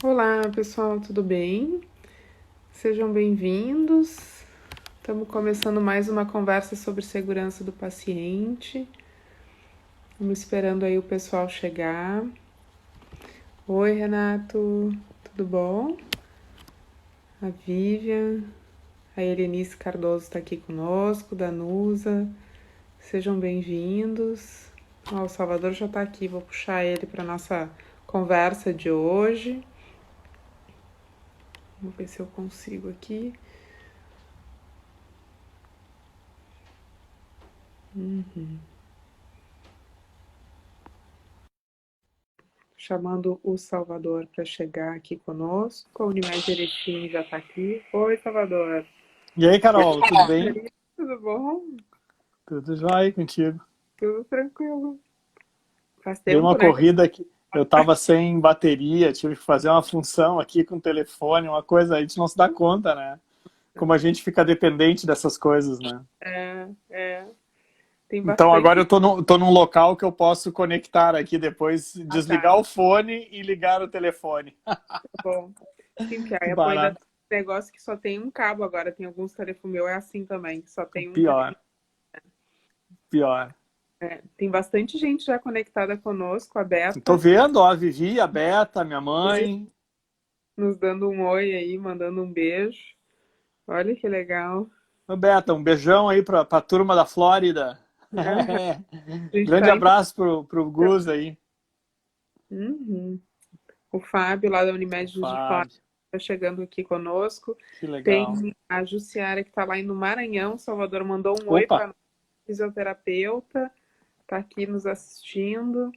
Olá, pessoal, tudo bem? Sejam bem-vindos. Estamos começando mais uma conversa sobre segurança do paciente. Estamos esperando aí o pessoal chegar. Oi, Renato, tudo bom? A Vivian, a Helenice Cardoso está aqui conosco, Danusa. Sejam bem-vindos. O Salvador já está aqui, vou puxar ele para nossa conversa de hoje. Vamos ver se eu consigo aqui. Chamando o Salvador para chegar aqui conosco. A Unimed Erechim já está aqui. Oi, Salvador. E aí, Carol, tudo bem? Tudo bom? Tudo jóia contigo. Tudo tranquilo. Faz Dei tempo, uma né? corrida aqui. Eu tava sem bateria, tive que fazer uma função aqui com o telefone, uma coisa, a gente não se dá conta, né? Como a gente fica dependente dessas coisas, né? É. Tem Então bastante. agora eu tô num local que eu posso conectar aqui depois, Tá. desligar o fone e ligar o telefone. Tá bom. Sim, porque Que a Apple ainda barato. tem um negócio que só tem um cabo agora. Tem alguns telefones meu, é assim também, que só tem um Pior, telefone. pior. Tem bastante gente já conectada conosco, a Tô Beta, vendo, ó, a Vivi, a Beta, minha mãe. nos dando um oi aí, mandando um beijo. Olha que legal. Ô, Beta, um beijão aí pra turma da Flórida. Aham. A gente Grande está em. abraço pro Gus aí. Uhum. O Fábio, lá da O Unimed de Fora, Fábio. está chegando aqui conosco. Que legal. Tem a Jussiara, que está lá no Maranhão. Salvador mandou um oi Opa, para a fisioterapeuta, está aqui nos assistindo.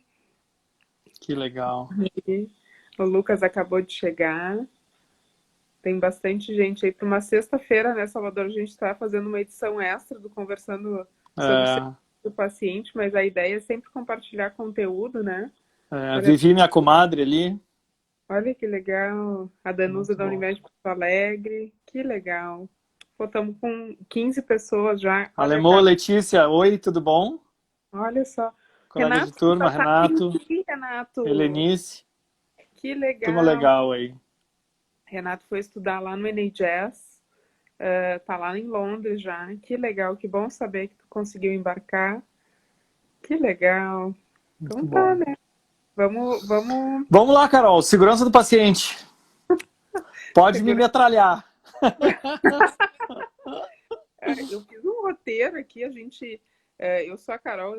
que legal. E o Lucas acabou de chegar. Tem bastante gente aí para uma sexta-feira, né, Salvador? A gente está fazendo uma edição extra do Conversando sobre Segurança É, do Paciente, mas a ideia é sempre compartilhar conteúdo, né? Vivi, minha comadre ali. Olha que legal. A Danusa Muito da bom. Unimed Porto Alegre. Que legal. Pô, estamos com 15 pessoas já. Olha, Alemô, cara. Letícia, oi, tudo bom? Olha só. Colega de Renato, tu turma, tá vindo Renato, aqui, Renato. Helenice. Que Turma legal. legal aí. Renato foi estudar lá no NHS. Tá lá em Londres já. Que legal. Que bom saber que tu conseguiu embarcar. Que legal. Muito Então tá, bom. né? Vamos. Vamos lá, Carol, segurança do paciente. Pode me metralhar. Eu fiz um roteiro aqui, a gente. Eu sou a Carol,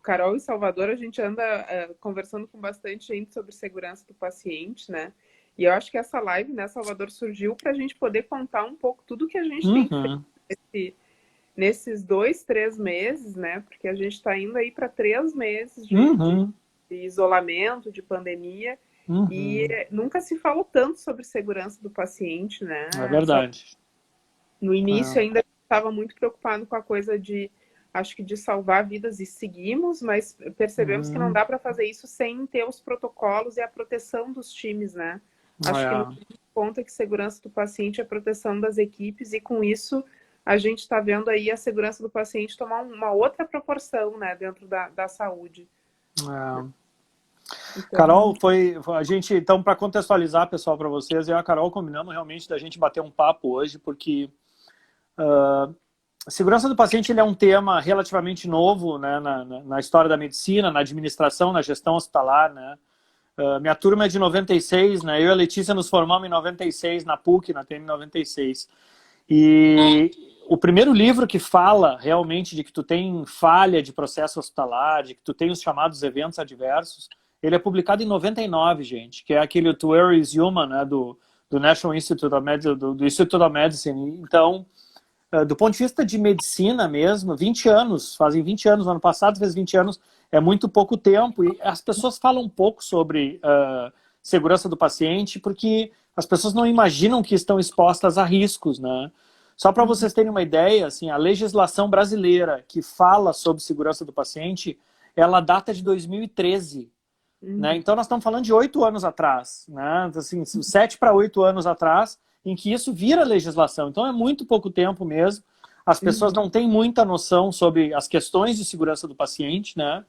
Carol e Salvador, a gente anda conversando com bastante gente sobre segurança do paciente, né? E eu acho que essa live, né, Salvador, surgiu para a gente poder contar um pouco tudo que a gente tem feito Uhum, nesses 2, 3 meses, né? Porque a gente está indo aí para 3 meses uhum, de isolamento, de pandemia, e uhum. nunca se falou tanto sobre segurança do paciente, É né? verdade. No início É. ainda estava muito preocupado com a coisa de, acho que de salvar vidas e seguimos, mas percebemos que não Uhum. dá para fazer isso sem ter os protocolos e a proteção dos times, né? Acho que no É. ponto é que segurança do paciente é a proteção das equipes e com isso a gente está vendo aí a segurança do paciente tomar uma outra proporção, né, dentro da saúde. É. Então, Carol, a gente, então, para contextualizar, pessoal, para vocês, eu e a Carol combinamos realmente da gente bater um papo hoje, porque a segurança do paciente ele é um tema relativamente novo, né, na história da medicina, na administração, na gestão hospitalar, né. Minha turma é de 96, né, eu e a Letícia nos formamos em 96 na PUC, na TM 96. E o primeiro livro que fala realmente de que tu tem falha de processo hospitalar, de que tu tem os chamados eventos adversos, ele é publicado em 99, gente, que é aquele To Where is Human, né, do National Institute of Medicine, do Institute of Medicine. Então, do ponto de vista de medicina mesmo, 20 anos, fazem 20 anos, no ano passado fez 20 anos, é muito pouco tempo, e as pessoas falam um pouco sobre segurança do paciente, porque as pessoas não imaginam que estão expostas a riscos, né? Só para vocês terem uma ideia, assim, a legislação brasileira que fala sobre segurança do paciente, ela data de 2013, né? Então nós estamos falando de 8 anos atrás, né? Assim, 7 para 8 anos atrás, em que isso vira legislação. Então é muito pouco tempo mesmo. As pessoas não têm muita noção sobre as questões de segurança do paciente, né?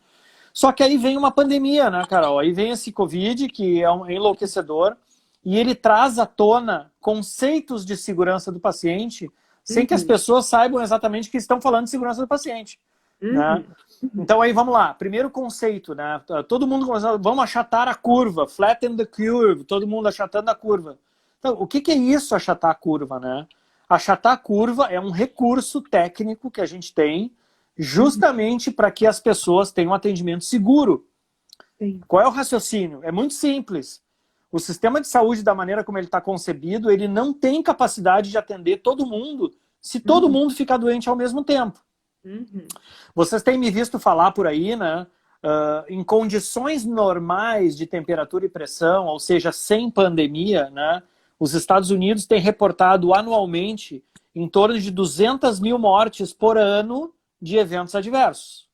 Só que aí vem uma pandemia, né, Carol? Aí vem esse Covid, que é um enlouquecedor, e ele traz à tona conceitos de segurança do paciente sem que as pessoas saibam exatamente que estão falando de segurança do paciente. Né? Então aí vamos lá, primeiro conceito, né? Todo mundo vamos achatar a curva, flatten the curve, todo mundo achatando a curva. Então, o que é isso, achatar a curva, né? Achatar a curva é um recurso técnico que a gente tem justamente para que as pessoas tenham um atendimento seguro. Sim. Qual é o raciocínio? É muito simples. O sistema de saúde, da maneira como ele está concebido, ele não tem capacidade de atender todo mundo se todo mundo ficar doente ao mesmo tempo. Vocês têm me visto falar por aí, né? Em condições normais de temperatura e pressão, ou seja, sem pandemia, né? Os Estados Unidos têm reportado anualmente em torno de 200 mil mortes por ano de eventos adversos.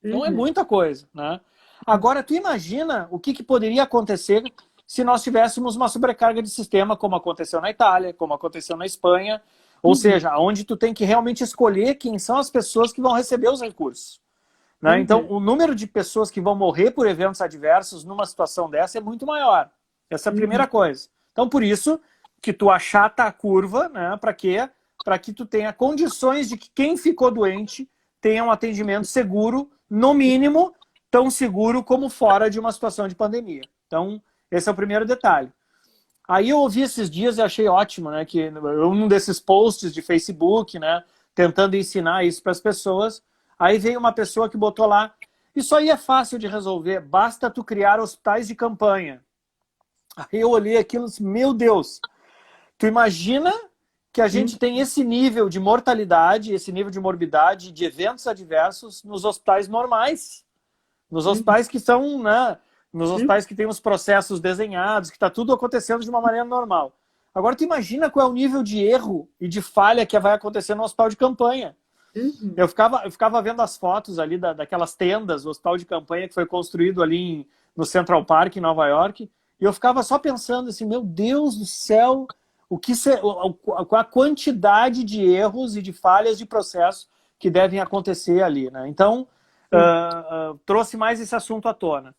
Então é muita coisa, né? Agora, tu imagina o que poderia acontecer se nós tivéssemos uma sobrecarga de sistema, como aconteceu na Itália, como aconteceu na Espanha, ou seja, onde tu tem que realmente escolher quem são as pessoas que vão receber os recursos. Né? Então, o número de pessoas que vão morrer por eventos adversos numa situação dessa é muito maior. Essa é a primeira coisa. Então, por isso que tu achata a curva, né? Para quê? Para que tu tenha condições de que quem ficou doente tenha um atendimento seguro, no mínimo, tão seguro como fora de uma situação de pandemia. Então, esse é o primeiro detalhe. Aí eu ouvi esses dias e achei ótimo, né? Que um desses posts de Facebook, né? Tentando ensinar isso para as pessoas. Aí veio uma pessoa que botou lá: isso aí é fácil de resolver, basta tu criar hospitais de campanha. Aí eu olhei aquilo e disse, meu Deus, tu imagina que a gente tem esse nível de mortalidade, esse nível de morbidade, de eventos adversos nos hospitais normais. Nos hospitais que são, né? Nos hospitais que tem os processos desenhados, que está tudo acontecendo de uma maneira normal. Agora, tu imagina qual é o nível de erro e de falha que vai acontecer no hospital de campanha. Eu ficava vendo as fotos ali daquelas tendas, o hospital de campanha que foi construído ali no Central Park, em Nova York, e eu ficava só pensando assim, meu Deus do céu, a quantidade de erros e de falhas de processo que devem acontecer ali. Né? Então, trouxe mais esse assunto à tona.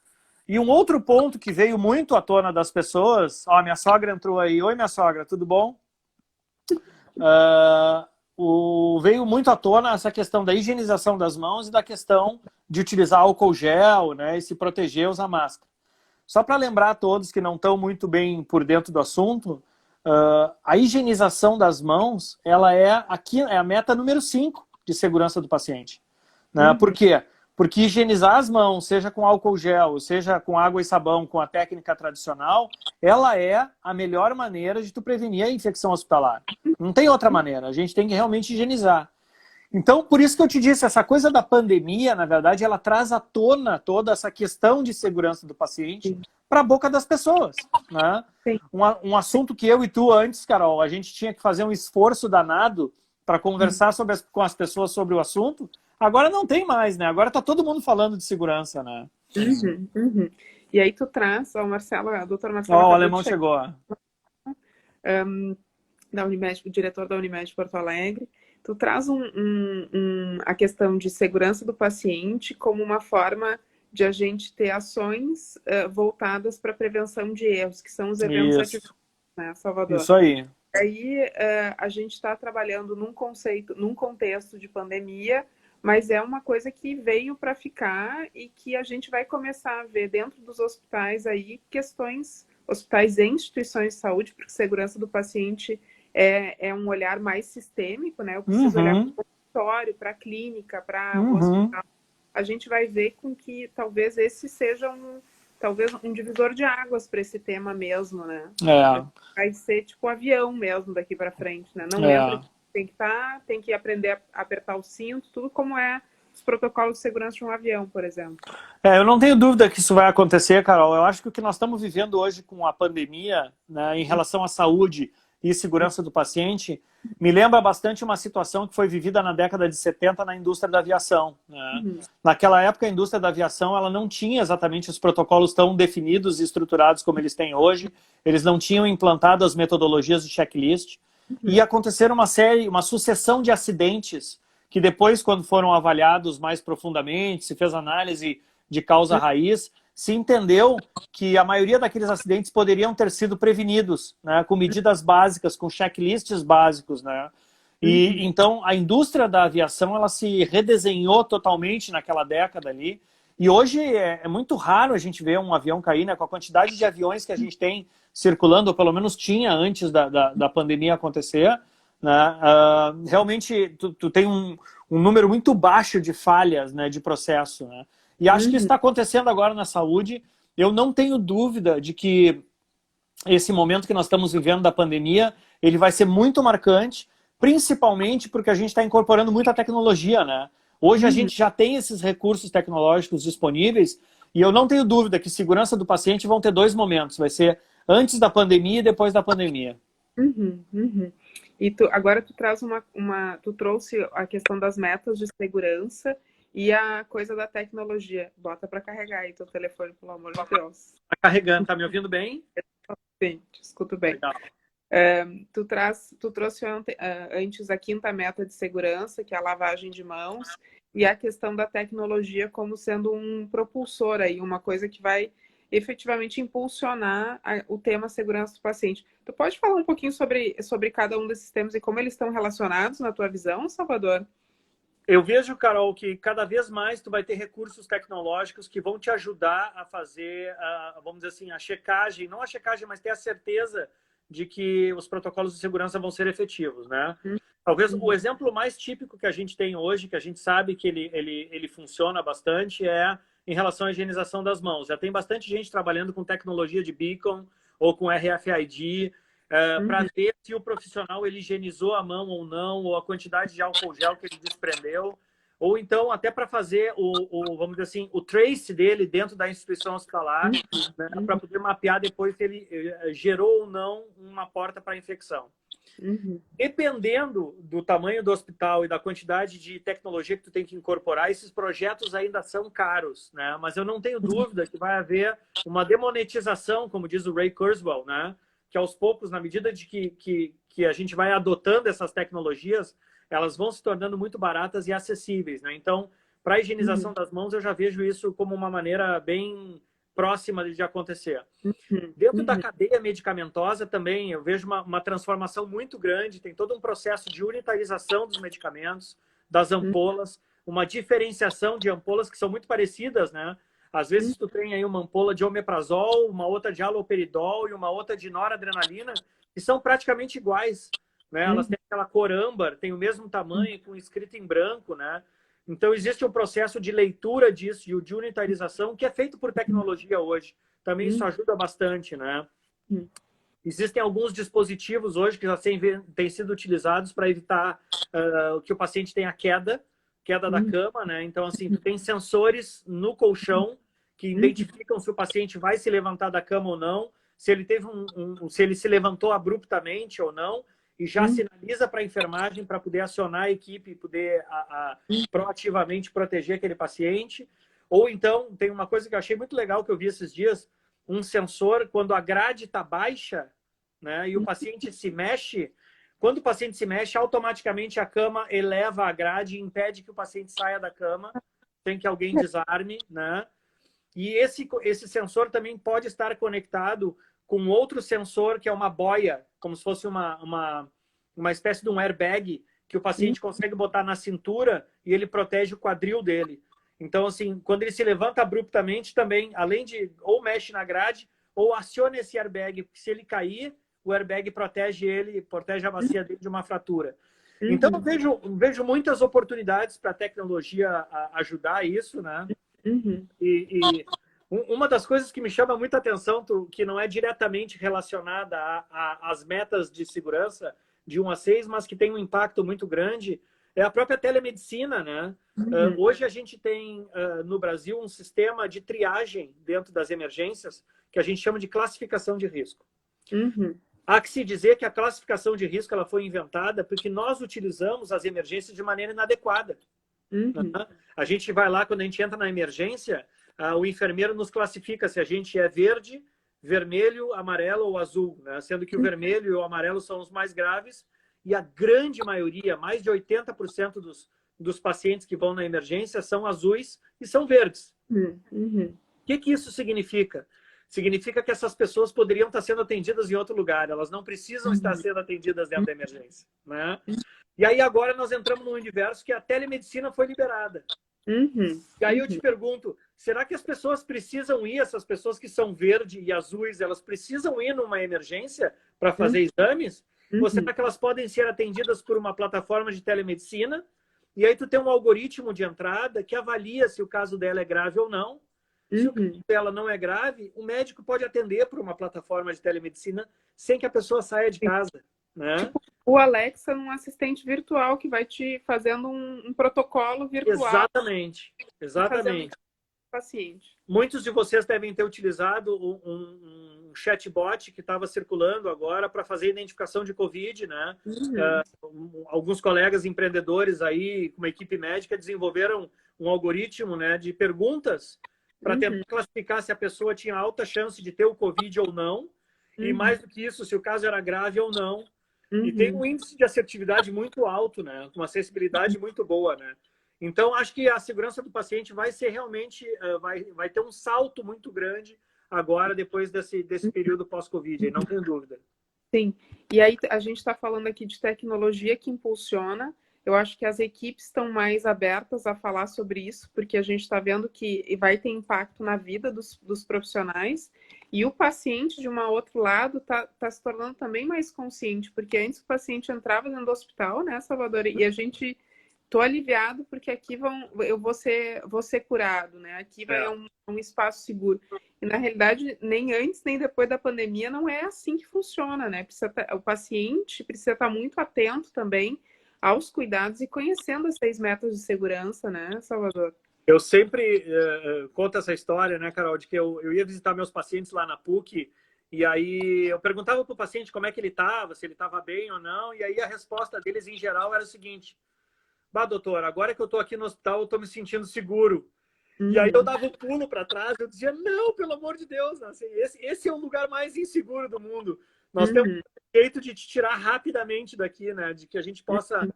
E um outro ponto que veio muito à tona das pessoas... Ó, minha sogra entrou aí. Oi, minha sogra, tudo bom? Veio muito à tona essa questão da higienização das mãos e da questão de utilizar álcool gel, né, e se proteger, usar máscara. Só para lembrar a todos que não estão muito bem por dentro do assunto, a higienização das mãos ela é a meta número 5 de segurança do paciente. Né? Por quê? Porque higienizar as mãos, seja com álcool gel, seja com água e sabão, com a técnica tradicional, ela é a melhor maneira de tu prevenir a infecção hospitalar. Não tem outra maneira, a gente tem que realmente higienizar. Então, por isso que eu te disse, essa coisa da pandemia, na verdade, ela traz à tona toda essa questão de segurança do paciente para a boca das pessoas. Né? Um assunto que eu e tu antes, Carol, a gente tinha que fazer um esforço danado para conversar com as pessoas sobre o assunto. Agora não tem mais, né? Agora tá todo mundo falando de segurança, né? E aí tu traz, o Marcelo, a doutora Marcelo... Ó, o alemão chegou. Da Unimed, o diretor da Unimed de Porto Alegre. Tu traz a questão de segurança do paciente como uma forma de a gente ter ações voltadas para a prevenção de erros, que são os eventos adversos, né, Salvador? Isso aí. Aí a gente está trabalhando num contexto de pandemia, mas é uma coisa que veio para ficar e que a gente vai começar a ver dentro dos hospitais aí questões, hospitais e instituições de saúde, porque segurança do paciente é um olhar mais sistêmico, né? Eu preciso olhar para o consultório, para a clínica, para o hospital. A gente vai ver com que talvez esse seja um divisor de águas para esse tema mesmo, né? Vai ser tipo um avião mesmo daqui para frente, né? Não entra, tem que aprender a apertar o cinto, tudo como é os protocolos de segurança de um avião, por exemplo. Eu não tenho dúvida que isso vai acontecer, Carol. Eu acho que o que nós estamos vivendo hoje com a pandemia, né, em relação à saúde e segurança do paciente, me lembra bastante uma situação que foi vivida na década de 70 na indústria da aviação. Né? Naquela época, a indústria da aviação ela não tinha exatamente os protocolos tão definidos e estruturados como eles têm hoje. Eles não tinham implantado as metodologias de checklist. E aconteceram uma sucessão de acidentes que depois, quando foram avaliados mais profundamente, se fez análise de causa raiz, se entendeu que a maioria daqueles acidentes poderiam ter sido prevenidos, né, com medidas básicas, com checklists básicos, né? E então a indústria da aviação ela se redesenhou totalmente naquela década ali. E hoje é muito raro a gente ver um avião cair, né? Com a quantidade de aviões que a gente tem circulando, ou pelo menos tinha antes da pandemia acontecer, né? Realmente tu tem um número muito baixo de falhas, né, de processo, né? E acho que isso está acontecendo agora na saúde. Eu não tenho dúvida de que esse momento que nós estamos vivendo da pandemia, ele vai ser muito marcante, principalmente porque a gente está incorporando muita tecnologia, né? Hoje a gente já tem esses recursos tecnológicos disponíveis e eu não tenho dúvida que segurança do paciente vão ter dois momentos. Vai ser antes da pandemia e depois da pandemia. E agora tu traz tu trouxe a questão das metas de segurança e a coisa da tecnologia. Bota para carregar aí teu telefone, pelo amor de Deus. Tá carregando, tá me ouvindo bem? Sim, te escuto bem. Legal. Tu trouxe antes a quinta meta de segurança, que é a lavagem de mãos, e a questão da tecnologia como sendo um propulsor aí, uma coisa que vai efetivamente impulsionar o tema segurança do paciente. Tu pode falar um pouquinho sobre cada um desses temas e como eles estão relacionados na tua visão, Salvador? Eu vejo, Carol, que cada vez mais tu vai ter recursos tecnológicos que vão te ajudar a fazer, vamos dizer assim, a checagem, não a checagem, mas ter a certeza de que os protocolos de segurança vão ser efetivos, né? Talvez o exemplo mais típico que a gente tem hoje, que a gente sabe que ele funciona bastante, é em relação à higienização das mãos. Já tem bastante gente trabalhando com tecnologia de beacon ou com RFID para ver se o profissional ele higienizou a mão ou não, ou a quantidade de álcool gel que ele desprendeu, ou então até para fazer vamos dizer assim, o trace dele dentro da instituição hospitalar, né, para poder mapear depois se ele gerou ou não uma porta para infecção. Dependendo do tamanho do hospital e da quantidade de tecnologia que tu tem que incorporar, esses projetos ainda são caros, né? Mas eu não tenho dúvida que vai haver uma demonetização, como diz o Ray Kurzweil, né? Que aos poucos, na medida de que a gente vai adotando essas tecnologias, elas vão se tornando muito baratas e acessíveis, né? Então, para a higienização das mãos, eu já vejo isso como uma maneira bem próxima de acontecer. Dentro da cadeia medicamentosa também, eu vejo uma transformação muito grande, tem todo um processo de unitarização dos medicamentos, das ampolas, uma diferenciação de ampolas que são muito parecidas, né? Às vezes tu tem aí uma ampola de omeprazol, uma outra de haloperidol e uma outra de noradrenalina, que são praticamente iguais, né? Elas têm aquela cor âmbar, têm o mesmo tamanho, com escrito em branco, né? Então existe um processo de leitura disso, de unitarização, que é feito por tecnologia hoje. Também isso ajuda bastante, né? Existem alguns dispositivos hoje que já têm sido utilizados para evitar que o paciente tenha queda da cama, né? Então, assim, tem sensores no colchão que identificam se o paciente vai se levantar da cama ou não, se ele teve se ele se levantou abruptamente ou não, e já sinaliza para a enfermagem para poder acionar a equipe e poder proativamente proteger aquele paciente. Ou então, tem uma coisa que eu achei muito legal que eu vi esses dias, um sensor, quando a grade está baixa, né, e o paciente se mexe, quando o paciente se mexe, automaticamente a cama eleva a grade e impede que o paciente saia da cama, sem que alguém desarme, né? E esse sensor também pode estar conectado com outro sensor, que é uma boia, como se fosse uma espécie de um airbag, que o paciente consegue botar na cintura e ele protege o quadril dele. Então, assim, quando ele se levanta abruptamente, também, além de ou mexe na grade, ou aciona esse airbag, porque se ele cair, o airbag protege ele, protege a bacia dele de uma fratura. Então, eu vejo muitas oportunidades para a tecnologia ajudar isso, né? E uma das coisas que me chama muita atenção, que não é diretamente relacionada às metas de segurança de 1 a 6, mas que tem um impacto muito grande, é a própria telemedicina, né? Hoje a gente tem no Brasil um sistema de triagem dentro das emergências que a gente chama de classificação de risco. Há que se dizer que a classificação de risco ela foi inventada porque nós utilizamos as emergências de maneira inadequada. A gente vai lá, quando a gente entra na emergência, o enfermeiro nos classifica se a gente é verde, vermelho, amarelo ou azul, né? Sendo que o vermelho e o amarelo são os mais graves e a grande maioria, mais de 80% dos pacientes que vão na emergência são azuis e são verdes. Uhum. O que isso significa? Significa que essas pessoas poderiam estar sendo atendidas em outro lugar, elas não precisam estar sendo atendidas dentro da emergência, né? E aí agora nós entramos num universo que a telemedicina foi liberada. E aí eu te pergunto, será que as pessoas precisam ir, essas pessoas que são verde e azuis, elas precisam ir numa emergência para fazer exames? Ou será que elas podem ser atendidas por uma plataforma de telemedicina? E aí tu tem um algoritmo de entrada que avalia se o caso dela é grave ou não. Se o caso dela não é grave, o médico pode atender por uma plataforma de telemedicina sem que a pessoa saia de casa, né? Tipo o Alexa, um assistente virtual que vai te fazendo um protocolo virtual. Exatamente, exatamente. Paciente. Muitos de vocês devem ter utilizado um chatbot que estava circulando agora para fazer identificação de Covid, né? Alguns colegas empreendedores aí, com uma equipe médica, desenvolveram um algoritmo, né, de perguntas para tentar classificar se a pessoa tinha alta chance de ter o Covid ou não, e mais do que isso, se o caso era grave ou não. E tem um índice de assertividade muito alto, né? Uma acessibilidade muito boa, né? Então, acho que a segurança do paciente vai ser realmente, vai ter um salto muito grande agora, depois desse período pós-Covid, não tenho dúvida. Sim, e aí a gente está falando aqui de tecnologia que impulsiona. Eu acho que as equipes estão mais abertas a falar sobre isso, porque a gente está vendo que vai ter impacto na vida dos profissionais. E o paciente, de um outro lado, tá se tornando também mais consciente, porque antes o paciente entrava dentro do hospital, né, Salvador? E a gente... Tô aliviado porque aqui eu vou ser curado, né? Aqui vai um espaço seguro. E na realidade, nem antes nem depois da pandemia, não é assim que funciona, né? O paciente precisa estar muito atento também aos cuidados e conhecendo as 6 metas de segurança, né, Salvador? Eu sempre conto essa história, né, Carol, de que eu ia visitar meus pacientes lá na PUC e aí eu perguntava para o paciente como é que ele estava, se ele estava bem ou não, e aí a resposta deles, em geral, era o seguinte: bah, doutor, agora que eu tô aqui no hospital, eu tô me sentindo seguro. E aí eu dava um pulo para trás, eu dizia, não, pelo amor de Deus, assim, esse é o lugar mais inseguro do mundo. Nós temos um jeito de te tirar rapidamente daqui, né? De que a gente possa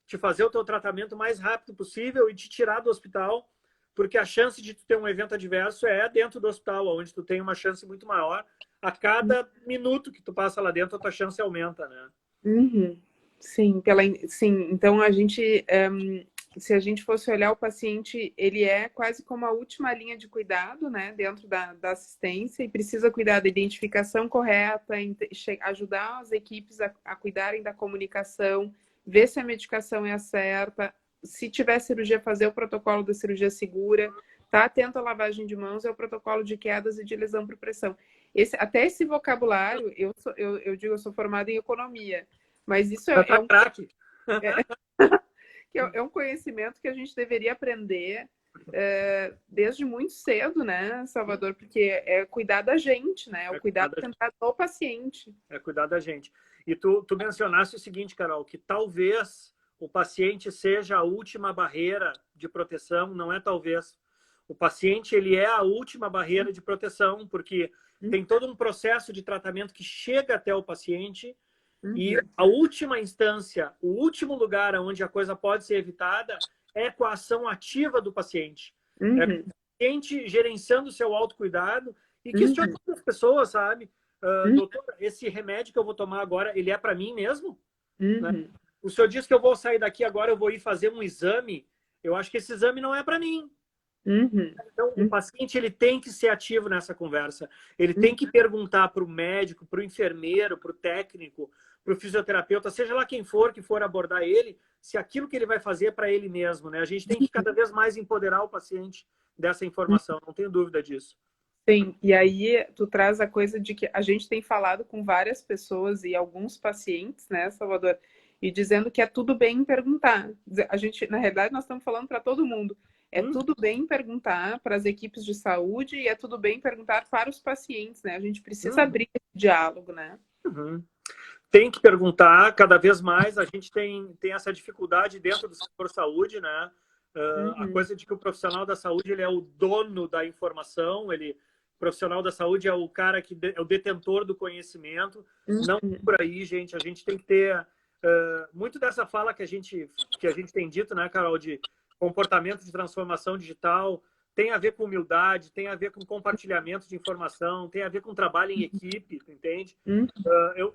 te fazer o teu tratamento o mais rápido possível e te tirar do hospital, porque a chance de tu ter um evento adverso é dentro do hospital, onde tu tem uma chance muito maior. A cada minuto que tu passa lá dentro, a tua chance aumenta, né? Sim, sim, então a gente, se a gente fosse olhar o paciente, ele é quase como a última linha de cuidado, né, dentro da assistência, e precisa cuidar da identificação correta, ajudar as equipes a cuidarem da comunicação, ver se a medicação é a certa, se tiver cirurgia, fazer o protocolo da cirurgia segura, tá atento à lavagem de mãos, é o protocolo de quedas e de lesão por pressão. Até esse vocabulário, eu digo, eu sou formada em economia, mas isso é um conhecimento que a gente deveria aprender desde muito cedo, né, Salvador? Porque é cuidar da gente, né? É o cuidado centrado no paciente. É cuidar da gente. E tu mencionaste o seguinte, Carol, que talvez o paciente seja a última barreira de proteção, não é talvez. O paciente, ele é a última barreira de proteção, porque tem todo um processo de tratamento que chega até o paciente. E a última instância, o último lugar onde a coisa pode ser evitada é com a ação ativa do paciente. É com o paciente gerenciando o seu autocuidado e questionando as pessoas, sabe? Doutor, esse remédio que eu vou tomar agora, ele é para mim mesmo? Né? O senhor diz que eu vou sair daqui agora, eu vou ir fazer um exame. Eu acho que esse exame não é para mim. Então, o paciente, ele tem que ser ativo nessa conversa. Ele tem que perguntar para o médico, para o enfermeiro, para o técnico, para o fisioterapeuta, seja lá quem for que for abordar ele, se aquilo que ele vai fazer é para ele mesmo, né? A gente tem que cada vez mais empoderar o paciente dessa informação, não tenho dúvida disso. Sim, e aí tu traz a coisa de que a gente tem falado com várias pessoas e alguns pacientes, né, Salvador, e dizendo que é tudo bem perguntar. A gente, na realidade, nós estamos falando para todo mundo. É tudo bem perguntar para as equipes de saúde e é tudo bem perguntar para os pacientes, né? A gente precisa abrir esse diálogo, né? Tem que perguntar cada vez mais. A gente tem essa dificuldade dentro do setor saúde, né? A coisa de que o profissional da saúde, ele é o dono da informação, o profissional da saúde é o cara que é o detentor do conhecimento. Não por aí, gente. A gente tem que ter muito dessa fala que a gente tem dito, né, Carol, de comportamento de transformação digital, tem a ver com humildade, tem a ver com compartilhamento de informação, tem a ver com trabalho em equipe, entende?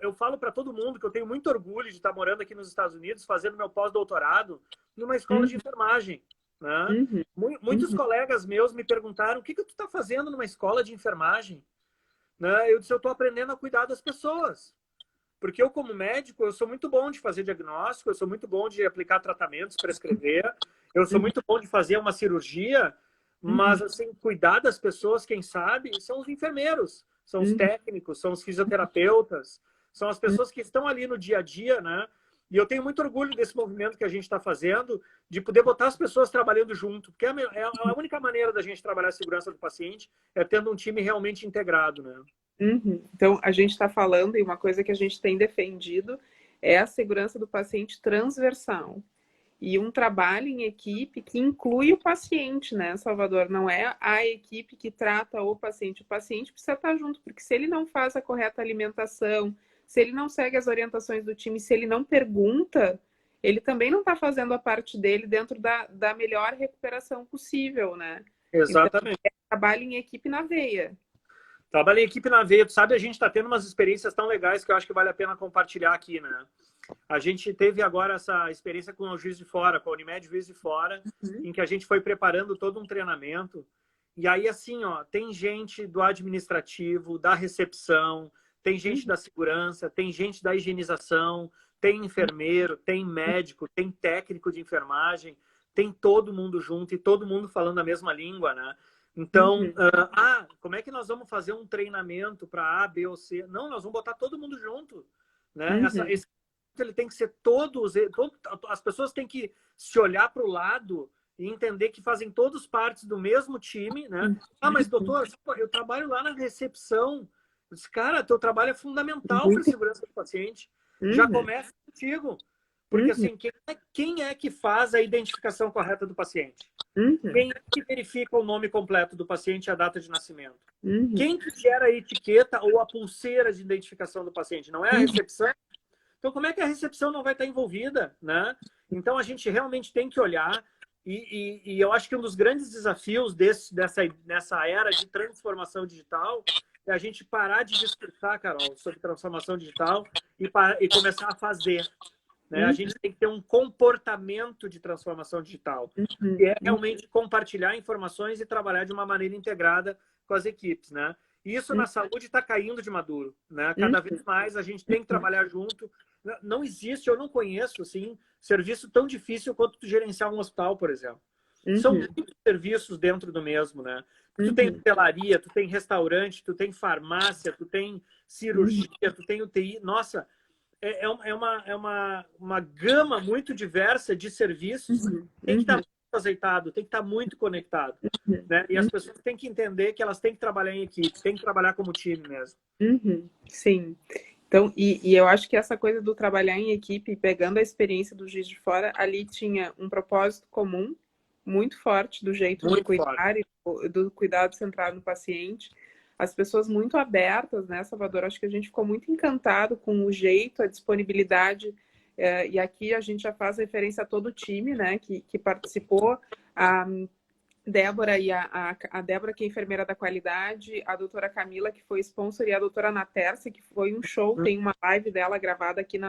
Eu falo para todo mundo que eu tenho muito orgulho de estar morando aqui nos Estados Unidos, fazendo meu pós-doutorado numa escola de enfermagem. Né? Muitos colegas meus me perguntaram: o que tu está fazendo numa escola de enfermagem? Né? Eu disse: eu estou aprendendo a cuidar das pessoas. Porque eu, como médico, eu sou muito bom de fazer diagnóstico, eu sou muito bom de aplicar tratamentos, prescrever, eu sou muito bom de fazer uma cirurgia, mas, assim, cuidar das pessoas, quem sabe, são os enfermeiros, são os técnicos, são os fisioterapeutas, são as pessoas que estão ali no dia a dia, né? E eu tenho muito orgulho desse movimento que a gente está fazendo, de poder botar as pessoas trabalhando junto, porque é a única maneira da gente trabalhar a segurança do paciente é tendo um time realmente integrado, né? Então, a gente está falando, e uma coisa que a gente tem defendido é a segurança do paciente transversal. E um trabalho em equipe que inclui o paciente, né, Salvador? Não é a equipe que trata o paciente. O paciente precisa estar junto, porque se ele não faz a correta alimentação, se ele não segue as orientações do time, se ele não pergunta, ele também não está fazendo a parte dele dentro da melhor recuperação possível, né? Exatamente. Então, é trabalho em equipe na veia. Trabalho em equipe na veia. Tu sabe, a gente está tendo umas experiências tão legais que eu acho que vale a pena compartilhar aqui, né? A gente teve agora essa experiência com o Juiz de Fora, com a Unimed Juiz de Fora, em que a gente foi preparando todo um treinamento. E aí, assim, ó, tem gente do administrativo, da recepção, tem gente da segurança, tem gente da higienização, tem enfermeiro, tem médico, tem técnico de enfermagem, tem todo mundo junto e todo mundo falando a mesma língua, né? Então, como é que nós vamos fazer um treinamento para A, B ou C? Não, nós vamos botar todo mundo junto, né? Esse ele tem que ser as pessoas têm que se olhar para o lado e entender que fazem todos partes do mesmo time, né? Mas doutor, eu trabalho lá na recepção. Eu disse: cara, teu trabalho é fundamental para a segurança do paciente. Já começa contigo. Porque, assim, quem é que faz a identificação correta do paciente? Quem é que verifica o nome completo do paciente e a data de nascimento? Quem que gera a etiqueta ou a pulseira de identificação do paciente? Não é a recepção? Então, como é que a recepção não vai estar envolvida, né? Então, a gente realmente tem que olhar e eu acho que um dos grandes desafios nessa era de transformação digital é a gente parar de discutir, Carol, sobre transformação digital e começar a fazer. Né? A gente tem que ter um comportamento de transformação digital, que é realmente compartilhar informações e trabalhar de uma maneira integrada com as equipes, né? E isso na saúde está caindo de maduro, né? Cada vez mais a gente tem que trabalhar junto. Não existe, eu não conheço, assim, serviço tão difícil quanto tu gerenciar um hospital, por exemplo. São muitos serviços dentro do mesmo, né? Tu tem hotelaria, tu tem restaurante, tu tem farmácia, tu tem cirurgia, tu tem UTI. Nossa, é uma gama muito diversa de serviços. Tem que estar muito azeitado, tem que estar muito conectado. Né? E as pessoas têm que entender que elas têm que trabalhar em equipe, têm que trabalhar como time mesmo. Sim. Então, e eu acho que essa coisa do trabalhar em equipe, pegando a experiência do Juiz de Fora, ali tinha um propósito comum, muito forte, do jeito de cuidar e do cuidado centrado no paciente. As pessoas muito abertas, né, Salvador? Acho que a gente ficou muito encantado com o jeito, a disponibilidade, e aqui a gente já faz referência a todo o time, né, que participou, a Débora e a Débora, que é enfermeira da qualidade, a doutora Camila, que foi sponsor, e a doutora Naterce, que foi um show, tem uma live dela gravada aqui no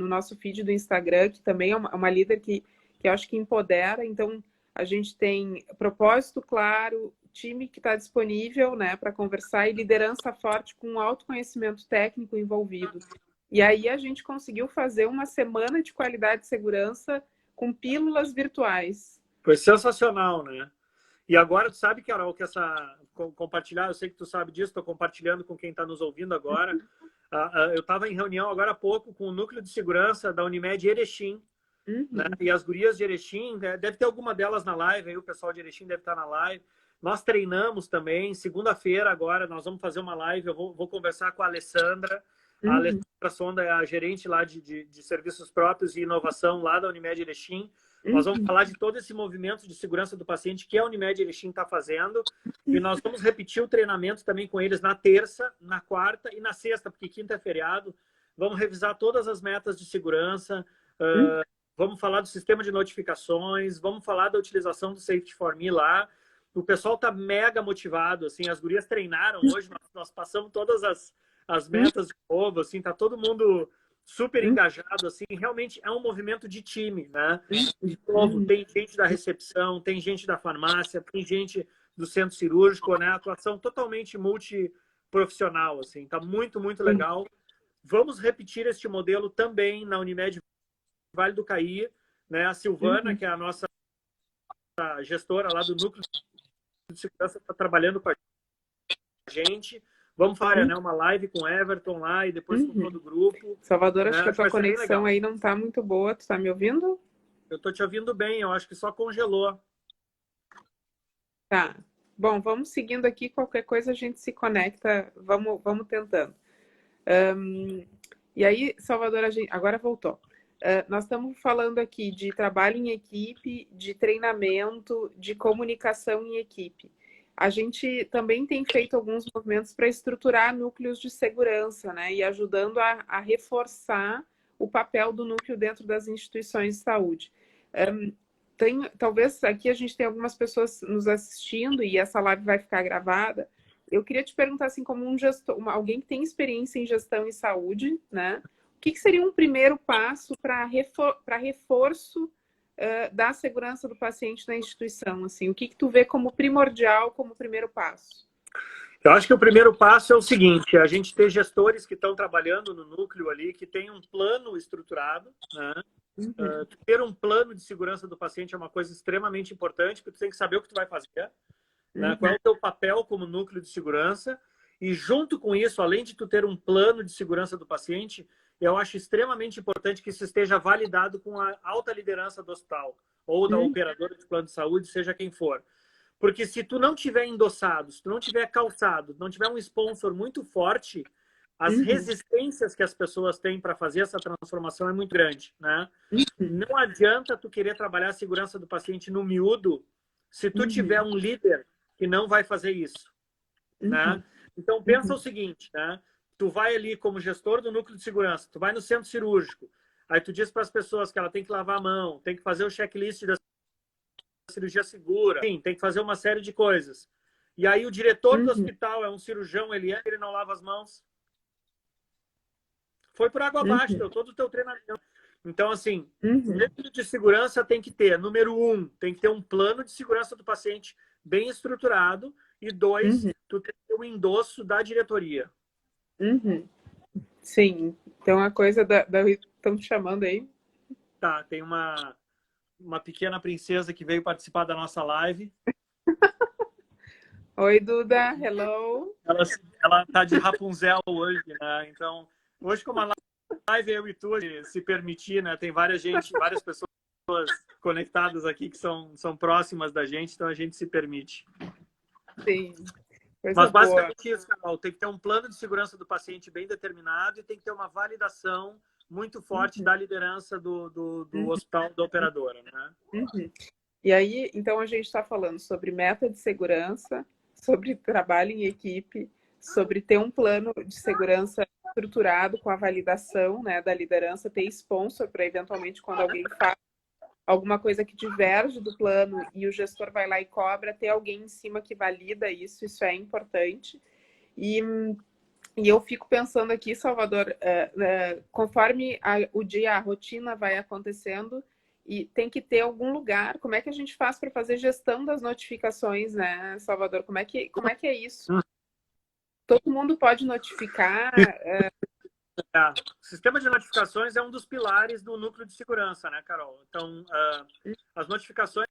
nosso feed do Instagram, que também é uma líder que eu acho que empodera. Então, a gente tem propósito claro, time que está disponível, né, para conversar, e liderança forte com autoconhecimento técnico envolvido. E aí a gente conseguiu fazer uma semana de qualidade e segurança com pílulas virtuais. Foi sensacional, né? E agora, tu sabe, Carol, que compartilhar, eu sei que tu sabe disso, estou compartilhando com quem está nos ouvindo agora. Eu estava em reunião agora há pouco com o Núcleo de Segurança da Unimed Erechim, né? E as gurias de Erechim, deve ter alguma delas na live, aí o pessoal de Erechim deve estar na live. Nós treinamos também, segunda-feira agora nós vamos fazer uma live, eu vou conversar com a Alessandra. A Alessandra Sonda é a gerente lá de serviços próprios e inovação lá da Unimed Erechim. Nós vamos falar de todo esse movimento de segurança do paciente que a Unimed Erechim está fazendo. E nós vamos repetir o treinamento também com eles na terça, na quarta e na sexta, porque quinta é feriado. vamos revisar todas as metas de segurança, vamos falar do sistema de notificações, vamos falar da utilização do Safety for Me lá. O pessoal está mega motivado, assim, as gurias treinaram hoje, nós passamos todas as metas de novo, assim, tá todo mundo super engajado, assim, realmente é um movimento de time, né? De novo, tem gente da recepção, tem gente da farmácia, tem gente do centro cirúrgico, né? Atuação totalmente multiprofissional, assim, tá muito, muito legal. Vamos repetir este modelo também na Unimed Vale do Caí, né? A Silvana, que é a nossa gestora lá do Núcleo de Segurança, está trabalhando com a gente. Vamos fazer, né, uma live com o Everton lá e depois com todo o grupo. Salvador, acho que a tua conexão aí não está muito boa. Tu está me ouvindo? Eu estou te ouvindo bem, eu acho que só congelou. Tá. Bom, vamos seguindo aqui. Qualquer coisa a gente se conecta. Vamos tentando. E aí, Salvador, agora voltou. Nós estamos falando aqui de trabalho em equipe, de treinamento, de comunicação em equipe. A gente também tem feito alguns movimentos para estruturar núcleos de segurança, né? E ajudando a reforçar o papel do núcleo dentro das instituições de saúde. Talvez aqui a gente tenha algumas pessoas nos assistindo e essa live vai ficar gravada. Eu queria te perguntar, assim, como um gestor, alguém que tem experiência em gestão em saúde, né? O que seria um primeiro passo para reforço da segurança do paciente na instituição? Assim, o que tu vê como primordial, como primeiro passo? Eu acho que o primeiro passo é o seguinte, a gente ter gestores que estão trabalhando no núcleo ali, que tem um plano estruturado, né? Ter um plano de segurança do paciente é uma coisa extremamente importante, porque tu tem que saber o que tu vai fazer, né? Qual é o teu papel como núcleo de segurança, e junto com isso, além de tu ter um plano de segurança do paciente, eu acho extremamente importante que isso esteja validado com a alta liderança do hospital ou da operadora de plano de saúde, seja quem for. Porque se tu não tiver endossado, se tu não tiver calçado, não tiver um sponsor muito forte, as resistências que as pessoas têm para fazer essa transformação é muito grande, né? Não adianta tu querer trabalhar a segurança do paciente no miúdo se tu tiver um líder que não vai fazer isso, né? Então pensa o seguinte, né? Tu vai ali como gestor do núcleo de segurança, tu vai no centro cirúrgico, aí tu diz para as pessoas que ela tem que lavar a mão, tem que fazer o checklist da cirurgia segura, sim, tem que fazer uma série de coisas. E aí o diretor do hospital é um cirurgião, ele não lava as mãos. Foi por água abaixo, todo o teu treinamento. Então, assim, o núcleo de segurança tem que ter, número 1, tem que ter um plano de segurança do paciente bem estruturado, e 2, tu tem que ter o endosso da diretoria. Sim, então a coisa estão te chamando aí? Tá, tem uma pequena princesa que veio participar da nossa live. Oi, Duda, hello. Ela tá de Rapunzel hoje, né? Então, hoje como a live eu e tu, se permitir, né? Tem várias pessoas conectadas aqui que são próximas da gente, então a gente se permite. Sim. Mas basicamente isso, Carol, tem que ter um plano de segurança do paciente bem determinado e tem que ter uma validação muito forte da liderança do hospital, da operadora, né? E aí, então a gente está falando sobre meta de segurança, sobre trabalho em equipe, sobre ter um plano de segurança estruturado com a validação, né, da liderança, ter sponsor para eventualmente quando alguém faz alguma coisa que diverge do plano e o gestor vai lá e cobra, ter alguém em cima que valida isso é importante. E eu fico pensando aqui, Salvador, conforme o dia, a rotina vai acontecendo, e tem que ter algum lugar. Como é que a gente faz para fazer gestão das notificações, né, Salvador? Como é que é isso? Todo mundo pode notificar? O sistema de notificações é um dos pilares do núcleo de segurança, né, Carol? Então, as notificações,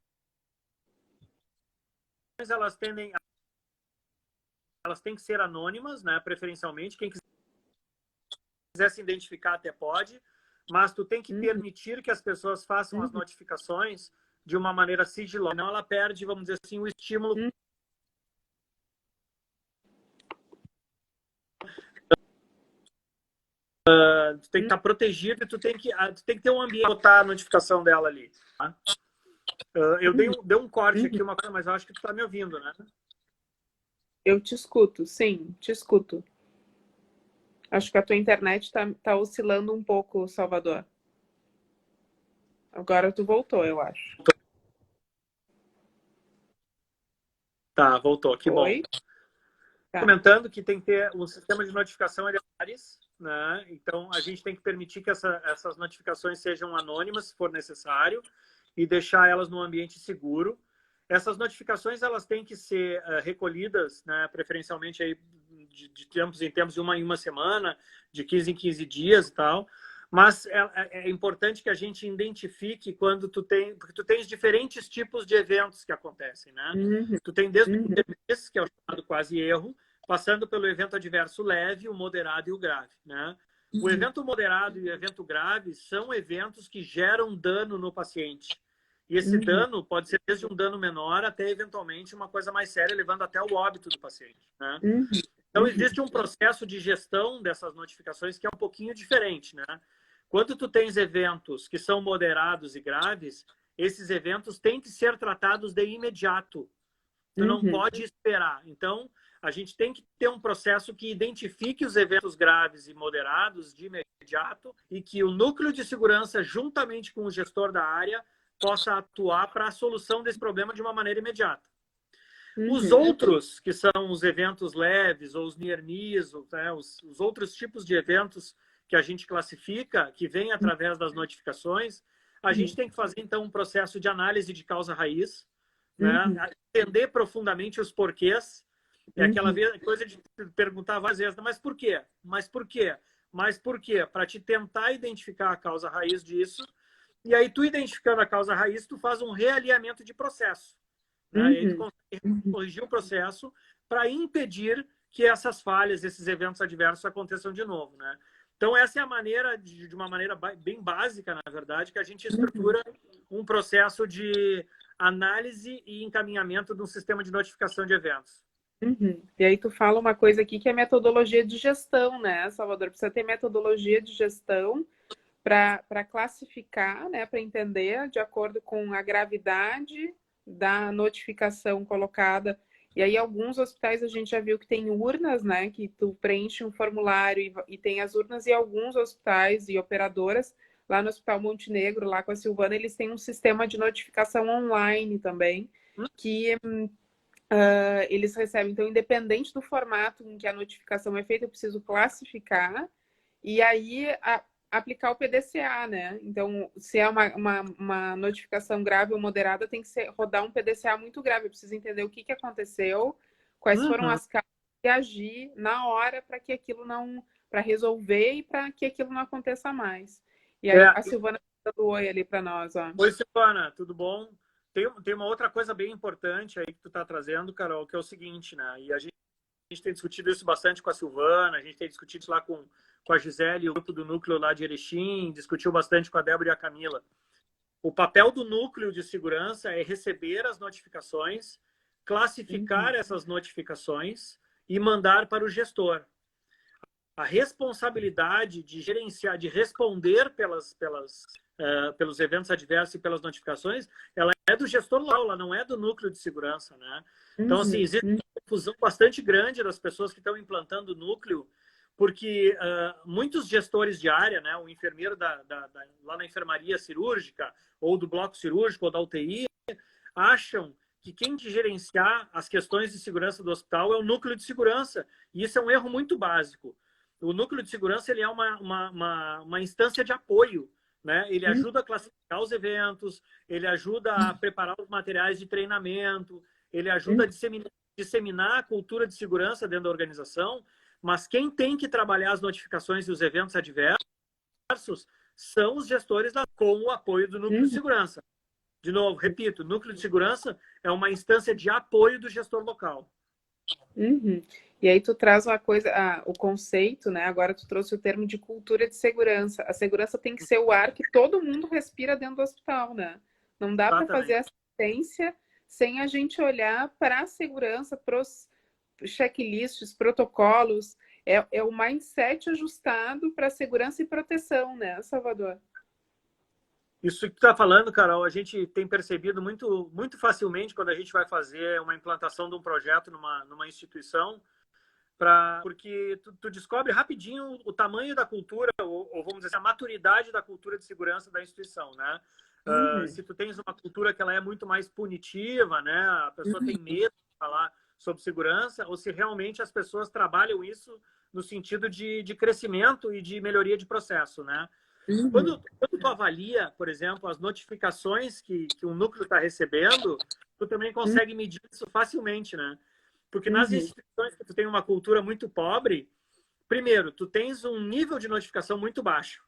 elas têm que ser anônimas, né, preferencialmente. Quem quiser se identificar até pode, mas tu tem que permitir que as pessoas façam as notificações de uma maneira sigilosa. Senão ela perde, vamos dizer assim, o estímulo. Tu tem que estar protegido e tu tem que ter um ambiente para botar a notificação dela ali. Tá? Eu dei um corte aqui, mas eu acho que tu está me ouvindo, né? Eu te escuto, sim, te escuto. Acho que a tua internet tá oscilando um pouco, Salvador. Agora tu voltou, eu acho. Tá, voltou, que bom. Oi? Tá. Comentando que tem que ter um sistema de notificação de áreas, né? Então a gente tem que permitir que essas notificações sejam anônimas, se for necessário, e deixar elas num ambiente seguro. Essas notificações elas têm que ser recolhidas, né, preferencialmente aí de tempos em tempos, de uma em uma semana, de 15 em 15 dias e tal. Mas é importante que a gente identifique quando porque tu tens diferentes tipos de eventos que acontecem, né? Uhum, Tu tem desde o uhum, interesse, que é o chamado quase erro, passando pelo evento adverso leve, o moderado e o grave, né? O uhum, evento moderado e o evento grave são eventos que geram dano no paciente. E esse uhum, dano pode ser desde um dano menor até, eventualmente, uma coisa mais séria, levando até o óbito do paciente, né? uhum, Então, uhum, existe um processo de gestão dessas notificações que é um pouquinho diferente, né? Quando tu tens eventos que são moderados e graves, esses eventos têm que ser tratados de imediato. Tu não uhum, pode esperar. Então, a gente tem que ter um processo que identifique os eventos graves e moderados de imediato e que o núcleo de segurança, juntamente com o gestor da área, possa atuar para a solução desse problema de uma maneira imediata. Os uhum, outros, que são os eventos leves ou os near miss, né, os outros tipos de eventos que a gente classifica, que vêm através das notificações, a gente tem que fazer, então, um processo de análise de causa raiz, né? uhum, Entender profundamente os porquês. É aquela uhum, coisa de perguntar várias vezes, mas por quê? Mas por quê? Mas por quê? Para te tentar identificar a causa raiz disso. E aí, tu identificando a causa raiz, tu faz um realinhamento de processo, né? E aí tu uhum, consegue uhum, corrigir o processo para impedir que essas falhas, esses eventos adversos aconteçam de novo, né? Então, essa é a maneira, de uma maneira bem básica, na verdade, que a gente uhum, estrutura um processo de análise e encaminhamento de um sistema de notificação de eventos. uhum. E aí tu fala uma coisa aqui que é metodologia de gestão, né, Salvador? Precisa ter metodologia de gestão para classificar, né, para entender de acordo com a gravidade da notificação colocada. E aí, alguns hospitais a gente já viu que tem urnas, né, que tu preenche um formulário e tem as urnas, e alguns hospitais e operadoras, lá no Hospital Montenegro, lá com a Silvana, eles têm um sistema de notificação online também, que eles recebem. Então, independente do formato em que a notificação é feita, eu preciso classificar e aí aplicar o PDCA, né? Então, se é uma notificação grave ou moderada, tem que rodar um PDCA muito grave. Eu preciso entender o que aconteceu, quais foram Uhum. as causas e agir na hora para que aquilo não, para resolver e para que aquilo não aconteça mais. E aí É, a Silvana tá dando oi ali para nós, ó. oi, Silvana, tudo bom? Tem uma outra coisa bem importante aí que tu está trazendo, Carol, que é o seguinte, né? E a gente tem discutido isso bastante com a Silvana, a gente tem discutido isso lá com a Gisele, o grupo do núcleo lá de Erechim, discutiu bastante com a Débora e a Camila. O papel do núcleo de segurança é receber as notificações, classificar Uhum, essas notificações e mandar para o gestor. A responsabilidade de gerenciar, de responder pelos eventos adversos e pelas notificações, ela é do gestor lá, ela não é do núcleo de segurança, né? Então, assim, uhum, existe uma confusão bastante grande das pessoas que estão implantando o núcleo, porque muitos gestores de área, né, o enfermeiro lá na enfermaria cirúrgica, ou do bloco cirúrgico, ou da UTI, acham que quem de gerenciar as questões de segurança do hospital é o núcleo de segurança. E isso é um erro muito básico. O núcleo de segurança ele é uma instância de apoio. Né? Ele uhum, ajuda a classificar os eventos, ele ajuda a preparar os materiais de treinamento, ele ajuda a disseminar a cultura de segurança dentro da organização, mas quem tem que trabalhar as notificações e os eventos adversos são os gestores com o apoio do núcleo de uhum. segurança. De novo, repito, o núcleo de segurança é uma instância de apoio do gestor local. Uhum. E aí tu traz uma coisa, o conceito, né? Agora tu trouxe o termo de cultura de segurança. A segurança tem que ser o ar que todo mundo respira dentro do hospital, né? Não dá para fazer Exatamente. assistência sem a gente olhar para a segurança, para os checklists, protocolos. É o mindset ajustado para segurança e proteção, né, Salvador? Isso que tu está falando, Carol, a gente tem percebido muito facilmente quando a gente vai fazer uma implantação de um projeto numa instituição. Porque tu descobre rapidinho o tamanho da cultura, ou vamos dizer assim, a maturidade da cultura de segurança da instituição, né? Se tu tens uma cultura que ela é muito mais punitiva, né? A pessoa tem medo de falar sobre segurança, ou se realmente as pessoas trabalham isso no sentido de crescimento e de melhoria de processo, né? Quando tu avalia, por exemplo, as notificações que um núcleo está recebendo, tu também consegue medir isso facilmente, né? Porque nas instituições que tu tem uma cultura muito pobre, primeiro, tu tens um nível de notificação muito baixo.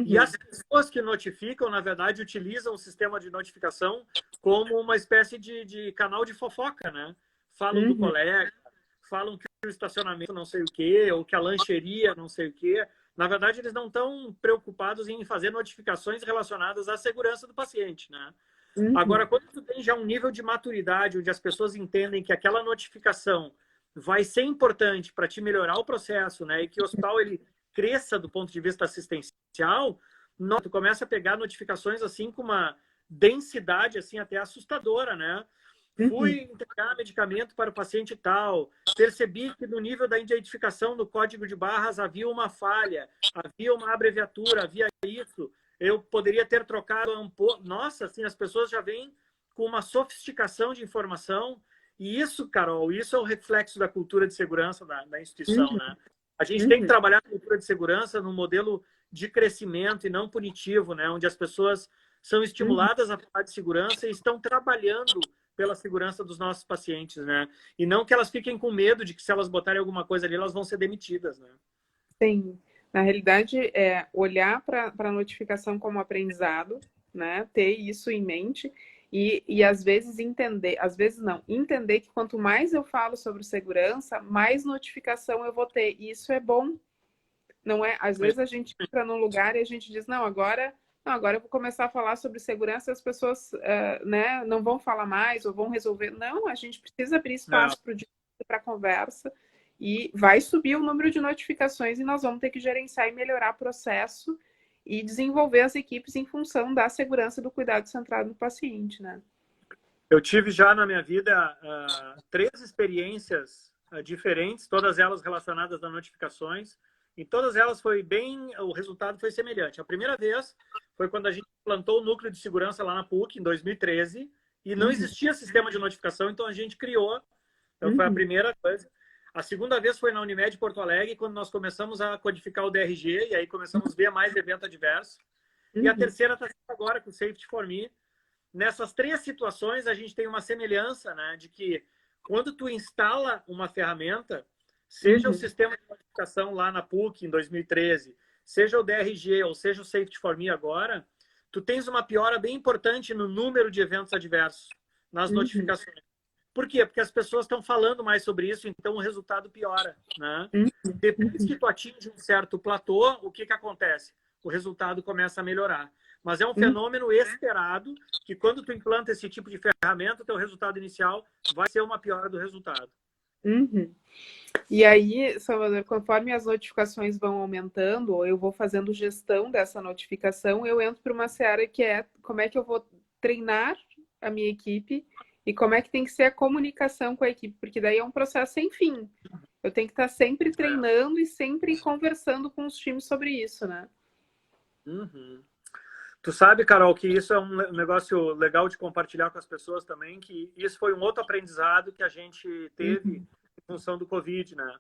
E as pessoas que notificam, na verdade, utilizam o sistema de notificação como uma espécie de canal de fofoca, né? Falam do colega, falam que o estacionamento não sei o quê, ou que a lancheria não sei o quê. Na verdade, eles não estão preocupados em fazer notificações relacionadas à segurança do paciente, né? Agora, quando tu tem já um nível de maturidade, onde as pessoas entendem que aquela notificação vai ser importante para te melhorar o processo, né? E que o hospital ele cresça do ponto de vista assistencial, tu começa a pegar notificações assim com uma densidade assim até assustadora, né? Fui entregar medicamento para o paciente tal, percebi que no nível da identificação do código de barras havia uma falha, havia uma abreviatura, havia isso, eu poderia ter trocado um pouco. Nossa, assim, as pessoas já vêm com uma sofisticação de informação, e isso, Carol, isso é o reflexo da cultura de segurança da instituição, né? A gente tem que trabalhar a cultura de segurança num modelo de crescimento e não punitivo, né? Onde as pessoas são estimuladas a falar de segurança e estão trabalhando pela segurança dos nossos pacientes, né? E não que elas fiquem com medo de que se elas botarem alguma coisa ali, elas vão ser demitidas, né? Sim. Na realidade, é olhar para a notificação como aprendizado, né? Ter isso em mente e às vezes entender, às vezes não, entender que quanto mais eu falo sobre segurança, mais notificação eu vou ter. E isso é bom, não é? Às vezes a gente entra num lugar e a gente diz, não, agora eu vou começar a falar sobre segurança e as pessoas né, não vão falar mais ou vão resolver. Não, a gente precisa abrir espaço para a conversa e vai subir o número de notificações e nós vamos ter que gerenciar e melhorar o processo e desenvolver as equipes em função da segurança do cuidado centrado no paciente, né? Eu tive já na minha vida 3 experiências diferentes, todas elas relacionadas a notificações. Em todas elas o resultado foi semelhante. A primeira vez foi quando a gente implantou o núcleo de segurança lá na PUC, em 2013, e não existia sistema de notificação, então a gente criou. Então foi a primeira coisa. A segunda vez foi na Unimed Porto Alegre, quando nós começamos a codificar o DRG, e aí começamos a ver mais evento adverso. E a terceira está agora com o Safety for Me. Nessas 3 situações, a gente tem uma semelhança, né, de que quando tu instala uma ferramenta, seja o sistema de notificação lá na PUC em 2013, seja o DRG ou seja o Safety for Me agora, tu tens uma piora bem importante no número de eventos adversos, nas notificações. Por quê? Porque as pessoas estão falando mais sobre isso, então o resultado piora, né? Depois que tu atinge um certo platô, o que acontece? O resultado começa a melhorar. Mas é um fenômeno esperado que quando tu implanta esse tipo de ferramenta, o teu resultado inicial vai ser uma piora do resultado. E aí, Salvador, conforme as notificações vão aumentando, ou eu vou fazendo gestão dessa notificação, eu entro para uma seara que é como é que eu vou treinar a minha equipe e como é que tem que ser a comunicação com a equipe, porque daí é um processo sem fim. Eu tenho que estar sempre treinando e sempre conversando com os times sobre isso, né? Tu sabe, Carol, que isso é um negócio legal de compartilhar com as pessoas também, que isso foi um outro aprendizado que a gente teve em função do Covid, né?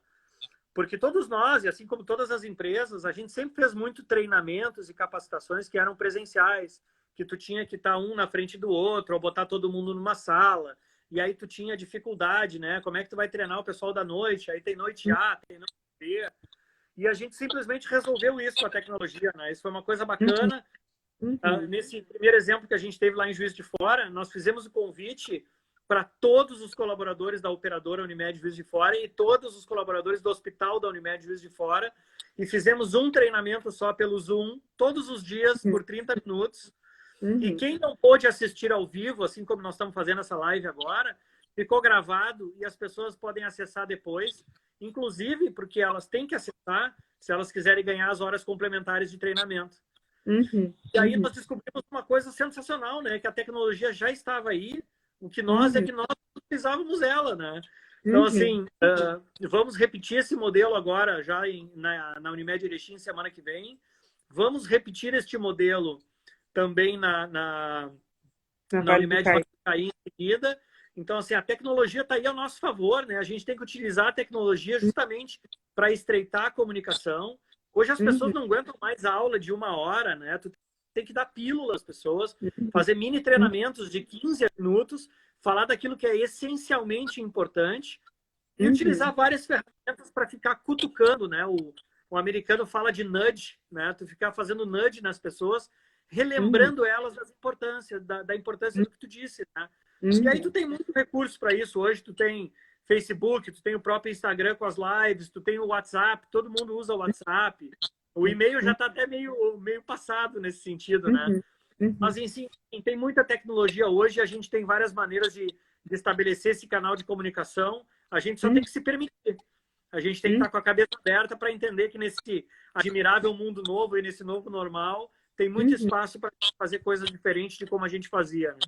Porque todos nós, e assim como todas as empresas, a gente sempre fez muito treinamentos e capacitações que eram presenciais, que tu tinha que estar um na frente do outro, ou botar todo mundo numa sala, e aí tu tinha dificuldade, né? Como é que tu vai treinar o pessoal da noite? Aí tem noite A, tem noite B. E a gente simplesmente resolveu isso com a tecnologia, né? Isso foi uma coisa bacana. Nesse primeiro exemplo que a gente teve lá em Juiz de Fora, nós fizemos o convite para todos os colaboradores da operadora Unimed Juiz de Fora e todos os colaboradores do hospital da Unimed Juiz de Fora e fizemos um treinamento só pelo Zoom, todos os dias, por 30 minutos. E quem não pôde assistir ao vivo, assim como nós estamos fazendo essa live agora, ficou gravado e as pessoas podem acessar depois, inclusive porque elas têm que acessar se elas quiserem ganhar as horas complementares de treinamento. E aí nós descobrimos uma coisa sensacional, né? Que a tecnologia já estava aí, o que nós é que nós utilizávamos ela, né? Então, Uhum. assim, vamos repetir esse modelo agora, já na Unimed Erechim, semana que vem. Vamos repetir este modelo também Na na Vale do Unimed Caí. vai cair em seguida. Então, assim, a tecnologia está aí ao nosso favor, né? A gente tem que utilizar a tecnologia justamente para estreitar a comunicação. Hoje as pessoas Uhum. não aguentam mais a aula de 1 hora, né? Tu tem que dar pílula às pessoas, Uhum. fazer mini treinamentos de 15 minutos, falar daquilo que é essencialmente importante e Uhum. utilizar várias ferramentas para ficar cutucando, né? O americano fala de nudge, né? Tu ficar fazendo nudge nas pessoas, Uhum. relembrando elas das importâncias, da importância Uhum. do que tu disse, né? E aí tu Uhum. tem muito recurso para isso. Hoje tu tem Facebook, tu tem o próprio Instagram com as lives, tu tem o WhatsApp, todo mundo usa o WhatsApp. O e-mail já está até meio passado nesse sentido, né? Uhum. Uhum. Mas, enfim, tem muita tecnologia hoje, a gente tem várias maneiras de estabelecer esse canal de comunicação, a gente só tem Uhum. que se permitir. A gente tem que Uhum. estar com a cabeça aberta para entender que nesse admirável mundo novo e nesse novo normal, tem muito Uhum. espaço para fazer coisas diferentes de como a gente fazia, né?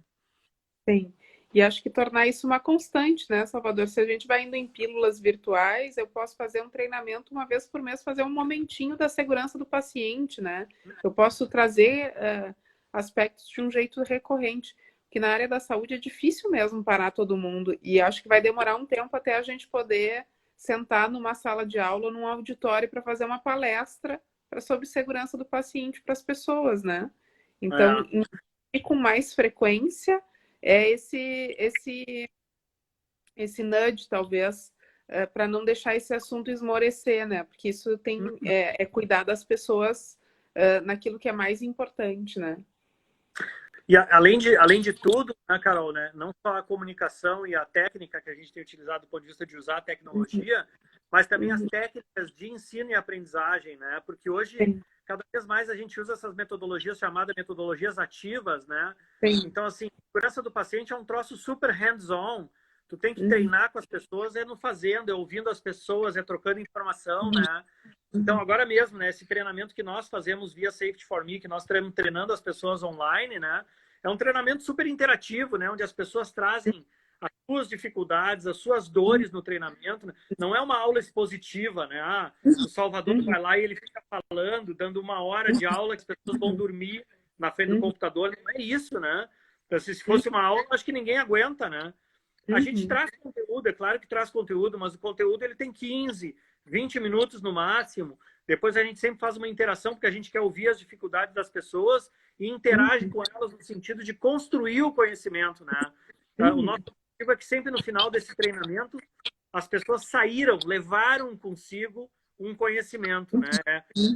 Sim. E acho que tornar isso uma constante, né, Salvador? Se a gente vai indo em pílulas virtuais, eu posso fazer um treinamento uma vez por mês, fazer um momentinho da segurança do paciente, né? Eu posso trazer aspectos de um jeito recorrente, que na área da saúde é difícil mesmo parar todo mundo. E acho que vai demorar um tempo até a gente poder sentar numa sala de aula ou num auditório para fazer uma palestra sobre segurança do paciente para as pessoas, né? Então, É. e com mais frequência é esse nudge, talvez, para não deixar esse assunto esmorecer, né? Porque isso é cuidar das pessoas naquilo que é mais importante, né? E além de tudo, né, Carol, né, não só a comunicação e a técnica que a gente tem utilizado do ponto de vista de usar a Uhum, tecnologia, mas também as uhum, técnicas de ensino e aprendizagem, né? Porque hoje, sim, cada vez mais a gente usa essas metodologias chamadas metodologias ativas, né? sim, Então, assim, a segurança do paciente é um troço super hands-on. Tu tem que uhum, treinar com as pessoas, é no fazendo, é ouvindo as pessoas, é trocando informação, uhum, né? Então, uhum, agora mesmo, né, esse treinamento que nós fazemos via Safety for Me, que nós estamos treinando as pessoas online, né? É um treinamento super interativo, né? Onde as pessoas trazem as suas dificuldades, as suas uhum, dores no treinamento. Né? Não é uma aula expositiva, né? Ah, o Salvador uhum, vai lá e ele fica falando, dando 1 hora de aula que as pessoas vão uhum, dormir na frente do uhum, computador. Não é isso, né? Então, se fosse uma aula, acho que ninguém aguenta, né? A gente uhum, traz conteúdo, é claro que traz conteúdo, mas o conteúdo ele tem 15, 20 minutos no máximo. Depois a gente sempre faz uma interação, porque a gente quer ouvir as dificuldades das pessoas e interage uhum, com elas no sentido de construir o conhecimento, né? O uhum, nosso objetivo é que sempre no final desse treinamento as pessoas saíram, levaram consigo um conhecimento, né?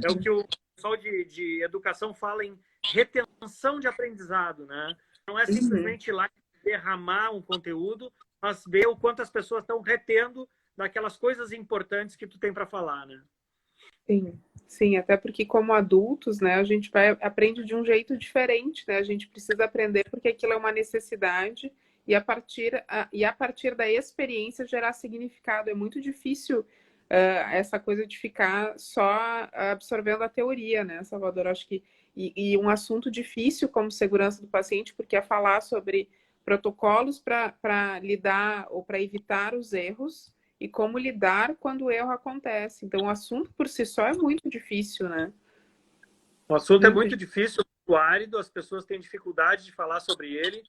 É o que o pessoal de educação fala em retenção de aprendizado, né? Não é uhum. simplesmente ir lá derramar um conteúdo, mas ver o quanto as pessoas estão retendo daquelas coisas importantes que tu tem para falar, né? Sim, sim, até porque como adultos, né, a gente aprende de um jeito diferente, né? A gente precisa aprender porque aquilo é uma necessidade e a partir da experiência gerar significado. É muito difícil essa coisa de ficar só absorvendo a teoria, né, Salvador? Acho que e um assunto difícil como segurança do paciente, porque é falar sobre protocolos para lidar ou para evitar os erros e como lidar quando o erro acontece. Então, o assunto por si só é muito difícil, né? O assunto é Muito muito difícil. difícil, muito árido, as pessoas têm dificuldade de falar sobre ele.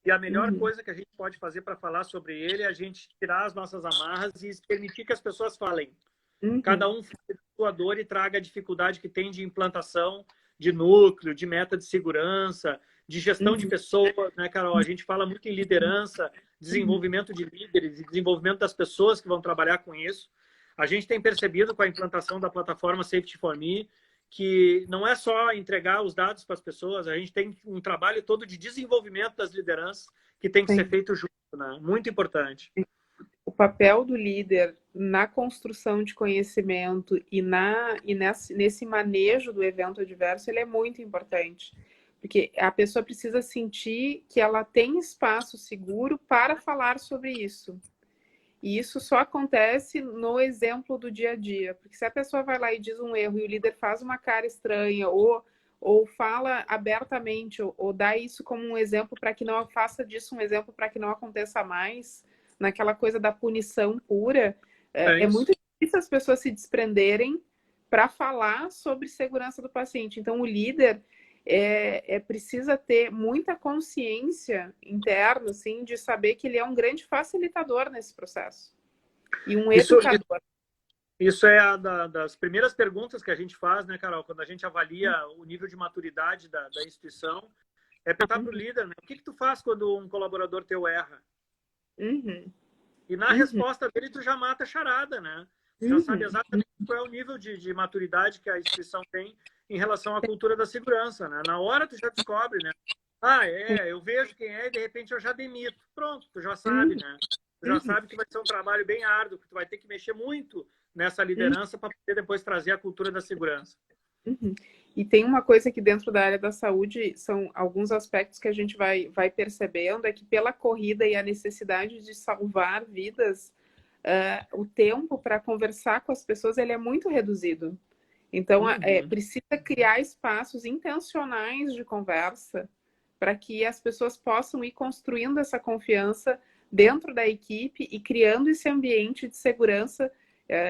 E a melhor Uhum, coisa que a gente pode fazer para falar sobre ele é a gente tirar as nossas amarras e permitir que as pessoas falem. Cada uhum, um fale da sua dor e traga a dificuldade que tem de implantação de núcleo, de meta de segurança, de gestão de uhum, pessoas, né, Carol? A gente fala muito em liderança, uhum, desenvolvimento de líderes e desenvolvimento das pessoas que vão trabalhar com isso. A gente tem percebido com a implantação da plataforma Safety for Me que não é só entregar os dados para as pessoas, a gente tem um trabalho todo de desenvolvimento das lideranças que tem que ser sim. feito junto, né? Muito importante. O papel do líder na construção de conhecimento nesse manejo do evento adverso, ele é muito importante. Porque a pessoa precisa sentir que ela tem espaço seguro para falar sobre isso. E isso só acontece no exemplo do dia a dia. Porque se a pessoa vai lá e diz um erro e o líder faz uma cara estranha, ou fala abertamente, ou dá isso como um exemplo para que não faça disso um exemplo para que não aconteça mais, naquela coisa da punição pura, É é isso. muito difícil as pessoas se desprenderem para falar sobre segurança do paciente. Então, o líder precisa ter muita consciência interna, assim, de saber que ele é um grande facilitador nesse processo e um Isso, educador. isso é das primeiras perguntas que a gente faz, né, Carol? Quando a gente avalia o nível de maturidade da instituição, é perguntar para o líder, né? O que tu faz quando um colaborador teu erra? Uhum, E na uhum, resposta dele, tu já mata a charada, né? Tu já sabe uhum, exatamente qual é o nível de maturidade que a instituição tem em relação à cultura da segurança, né? Na hora tu já descobre, né? Ah, eu vejo quem é e de repente eu já demito. Pronto, tu já sabe, uhum, né? Tu já uhum, sabe que vai ser um trabalho bem árduo, que tu vai ter que mexer muito nessa liderança para poder depois trazer a cultura da segurança. uhum. E tem uma coisa que dentro da área da saúde são alguns aspectos que a gente vai percebendo, é que pela corrida e a necessidade de salvar vidas, o tempo para conversar com as pessoas ele é muito reduzido. Então, Uhum. precisa criar espaços intencionais de conversa para que as pessoas possam ir construindo essa confiança dentro da equipe e criando esse ambiente de segurança.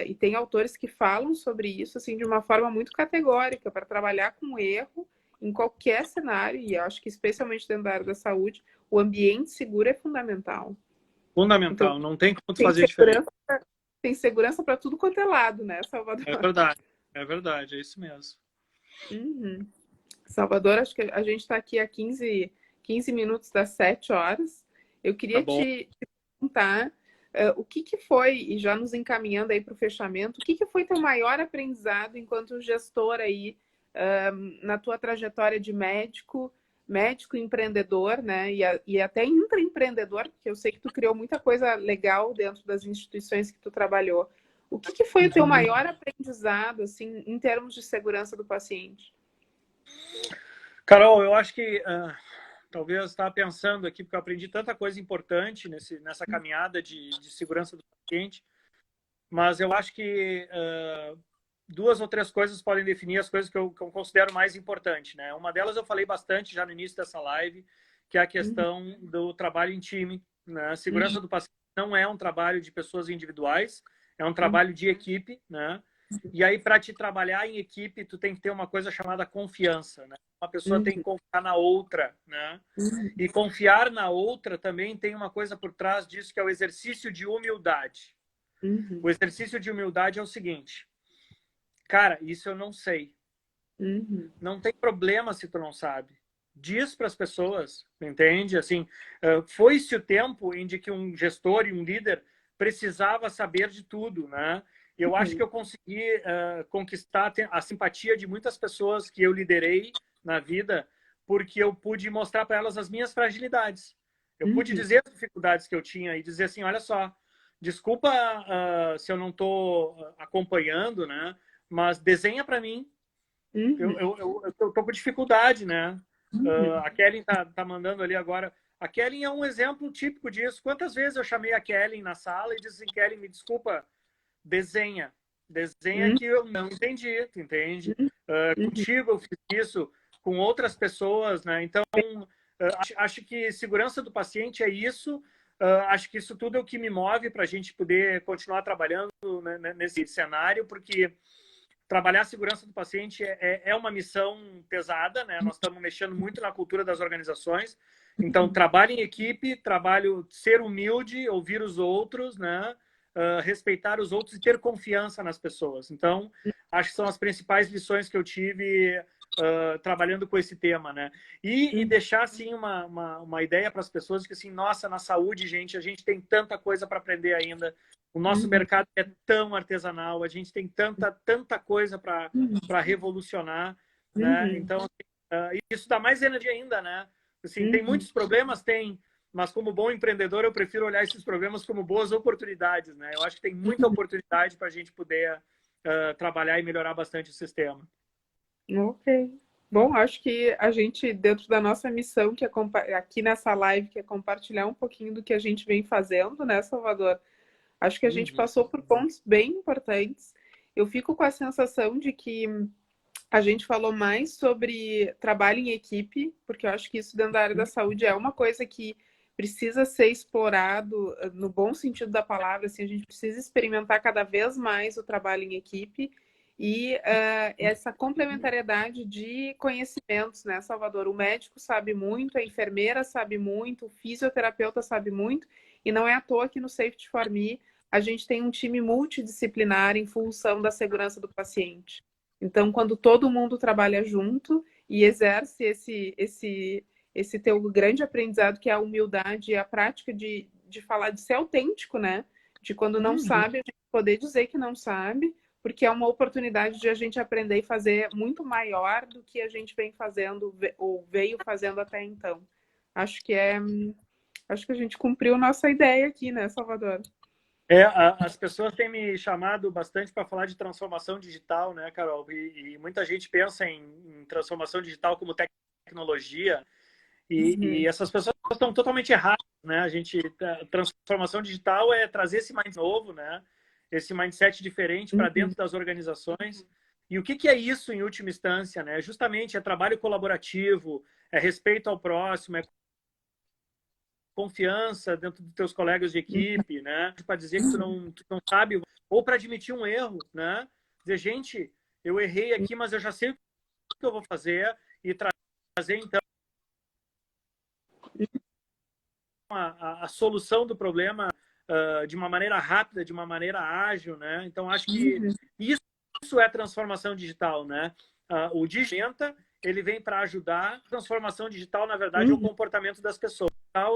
E tem autores que falam sobre isso assim de uma forma muito categórica para trabalhar com erro em qualquer cenário, e acho que especialmente dentro da área da saúde, o ambiente seguro é fundamental. Então, Fundamental, não tem como tu tem fazer diferente. segurança, tem segurança para tudo quanto é lado, né, Salvador? É verdade, é isso mesmo. Uhum. Salvador, acho que a gente está aqui há 15 minutos das 7 horas. Eu Tá queria bom. te perguntar o que foi, e já nos encaminhando aí para o fechamento, o que foi teu maior aprendizado enquanto gestor aí na tua trajetória de médico empreendedor, né? E até intraempreendedor, porque eu sei que tu criou muita coisa legal dentro das instituições que tu trabalhou. O que foi o teu maior aprendizado, assim, em termos de segurança do paciente? Carol, eu acho que talvez estava pensando aqui, porque eu aprendi tanta coisa importante nessa caminhada de segurança do paciente, mas eu acho que duas ou três coisas podem definir as coisas que eu considero mais importantes, né? Uma delas eu falei bastante já no início dessa live, que é a Uhum, questão do trabalho em time, né? A uhum, segurança do paciente não é um trabalho de pessoas individuais, é um uhum, trabalho de equipe, né? E aí, para te trabalhar em equipe, tu tem que ter uma coisa chamada confiança, né? Uma pessoa tem que uhum, confiar na outra, né? uhum, E confiar na outra também tem uma coisa por trás disso, que é o exercício de humildade. uhum, O exercício de humildade é o seguinte: cara, isso eu não sei. uhum, Não tem problema se tu não sabe. Diz para as pessoas, entende? Assim, foi-se o tempo em que um gestor e um líder precisava saber de tudo, né? Eu acho que eu consegui conquistar a simpatia de muitas pessoas que eu liderei na vida, porque eu pude mostrar para elas as minhas fragilidades. Eu pude uhum, dizer as dificuldades que eu tinha e dizer assim, olha só, desculpa se eu não estou acompanhando, né? Mas desenha para mim, uhum, eu tô com dificuldade, né? uhum, A Kellen tá mandando ali agora. A Kellen é um exemplo típico disso. Quantas vezes eu chamei a Kellen na sala e disse assim, Kellen, me desculpa, desenha. Desenha uhum, que eu não entendi, tu entende? uhum, Contigo eu fiz isso, com outras pessoas, né? Então, acho que segurança do paciente é isso. Acho que isso tudo é o que me move para a gente poder continuar trabalhando, né, nesse cenário, porque trabalhar a segurança do paciente é uma missão pesada, né? Nós estamos mexendo muito na cultura das organizações. Então, trabalho em equipe, trabalho ser humilde, ouvir os outros, né? Respeitar os outros e ter confiança nas pessoas. Então, acho que são as principais lições que eu tive trabalhando com esse tema, né? E uhum, deixar, assim, uma ideia para as pessoas de que, assim, nossa, na saúde, gente, a gente tem tanta coisa para aprender ainda. O nosso uhum, mercado é tão artesanal, a gente tem tanta coisa para revolucionar, né? uhum, Então, isso dá mais energia ainda, né? Assim, tem uhum, muitos problemas, tem, mas como bom empreendedor, eu prefiro olhar esses problemas como boas oportunidades, né? Eu acho que tem muita uhum. oportunidade para a gente poder trabalhar e melhorar bastante o sistema. Ok. Bom, acho que a gente, dentro da nossa missão, que é aqui nessa live, que é compartilhar um pouquinho do que a gente vem fazendo, né, Salvador? Acho que a gente Uhum. passou por pontos bem importantes. Eu fico com a sensação de que a gente falou mais sobre trabalho em equipe, porque eu acho que isso dentro da área da saúde é uma coisa que precisa ser explorado no bom sentido da palavra, assim, a gente precisa experimentar cada vez mais o trabalho em equipe e essa complementariedade de conhecimentos, né, Salvador? O médico sabe muito, a enfermeira sabe muito, o fisioterapeuta sabe muito, e não é à toa que no Safety for Me a gente tem um time multidisciplinar em função da segurança do paciente. Então, quando todo mundo trabalha junto e exerce esse teu grande aprendizado, que é a humildade e a prática de falar, de ser autêntico, né? De quando não sabe, a gente poder dizer que não sabe, porque é uma oportunidade de a gente aprender e fazer muito maior do que a gente vem fazendo ou veio fazendo até então. Acho que acho que a gente cumpriu nossa ideia aqui, né, Salvador? As pessoas têm me chamado bastante para falar de transformação digital, né, Carol? E muita gente pensa em transformação digital como tecnologia, e essas pessoas estão totalmente erradas, né? Transformação digital é trazer esse mindset novo, né? Esse mindset diferente para dentro das organizações. E o que é isso em última instância, né? Justamente é trabalho colaborativo, é respeito ao próximo, é confiança dentro dos teus colegas de equipe, né? Para dizer que tu não sabe, ou para admitir um erro, né? Dizer, gente, eu errei aqui, mas eu já sei o que eu vou fazer, e trazer, então, a solução do problema de uma maneira rápida, de uma maneira ágil, né? Então, acho que isso é transformação digital, né? O Digenta, ele vem para ajudar. Transformação digital, na verdade, é o comportamento das pessoas. Então,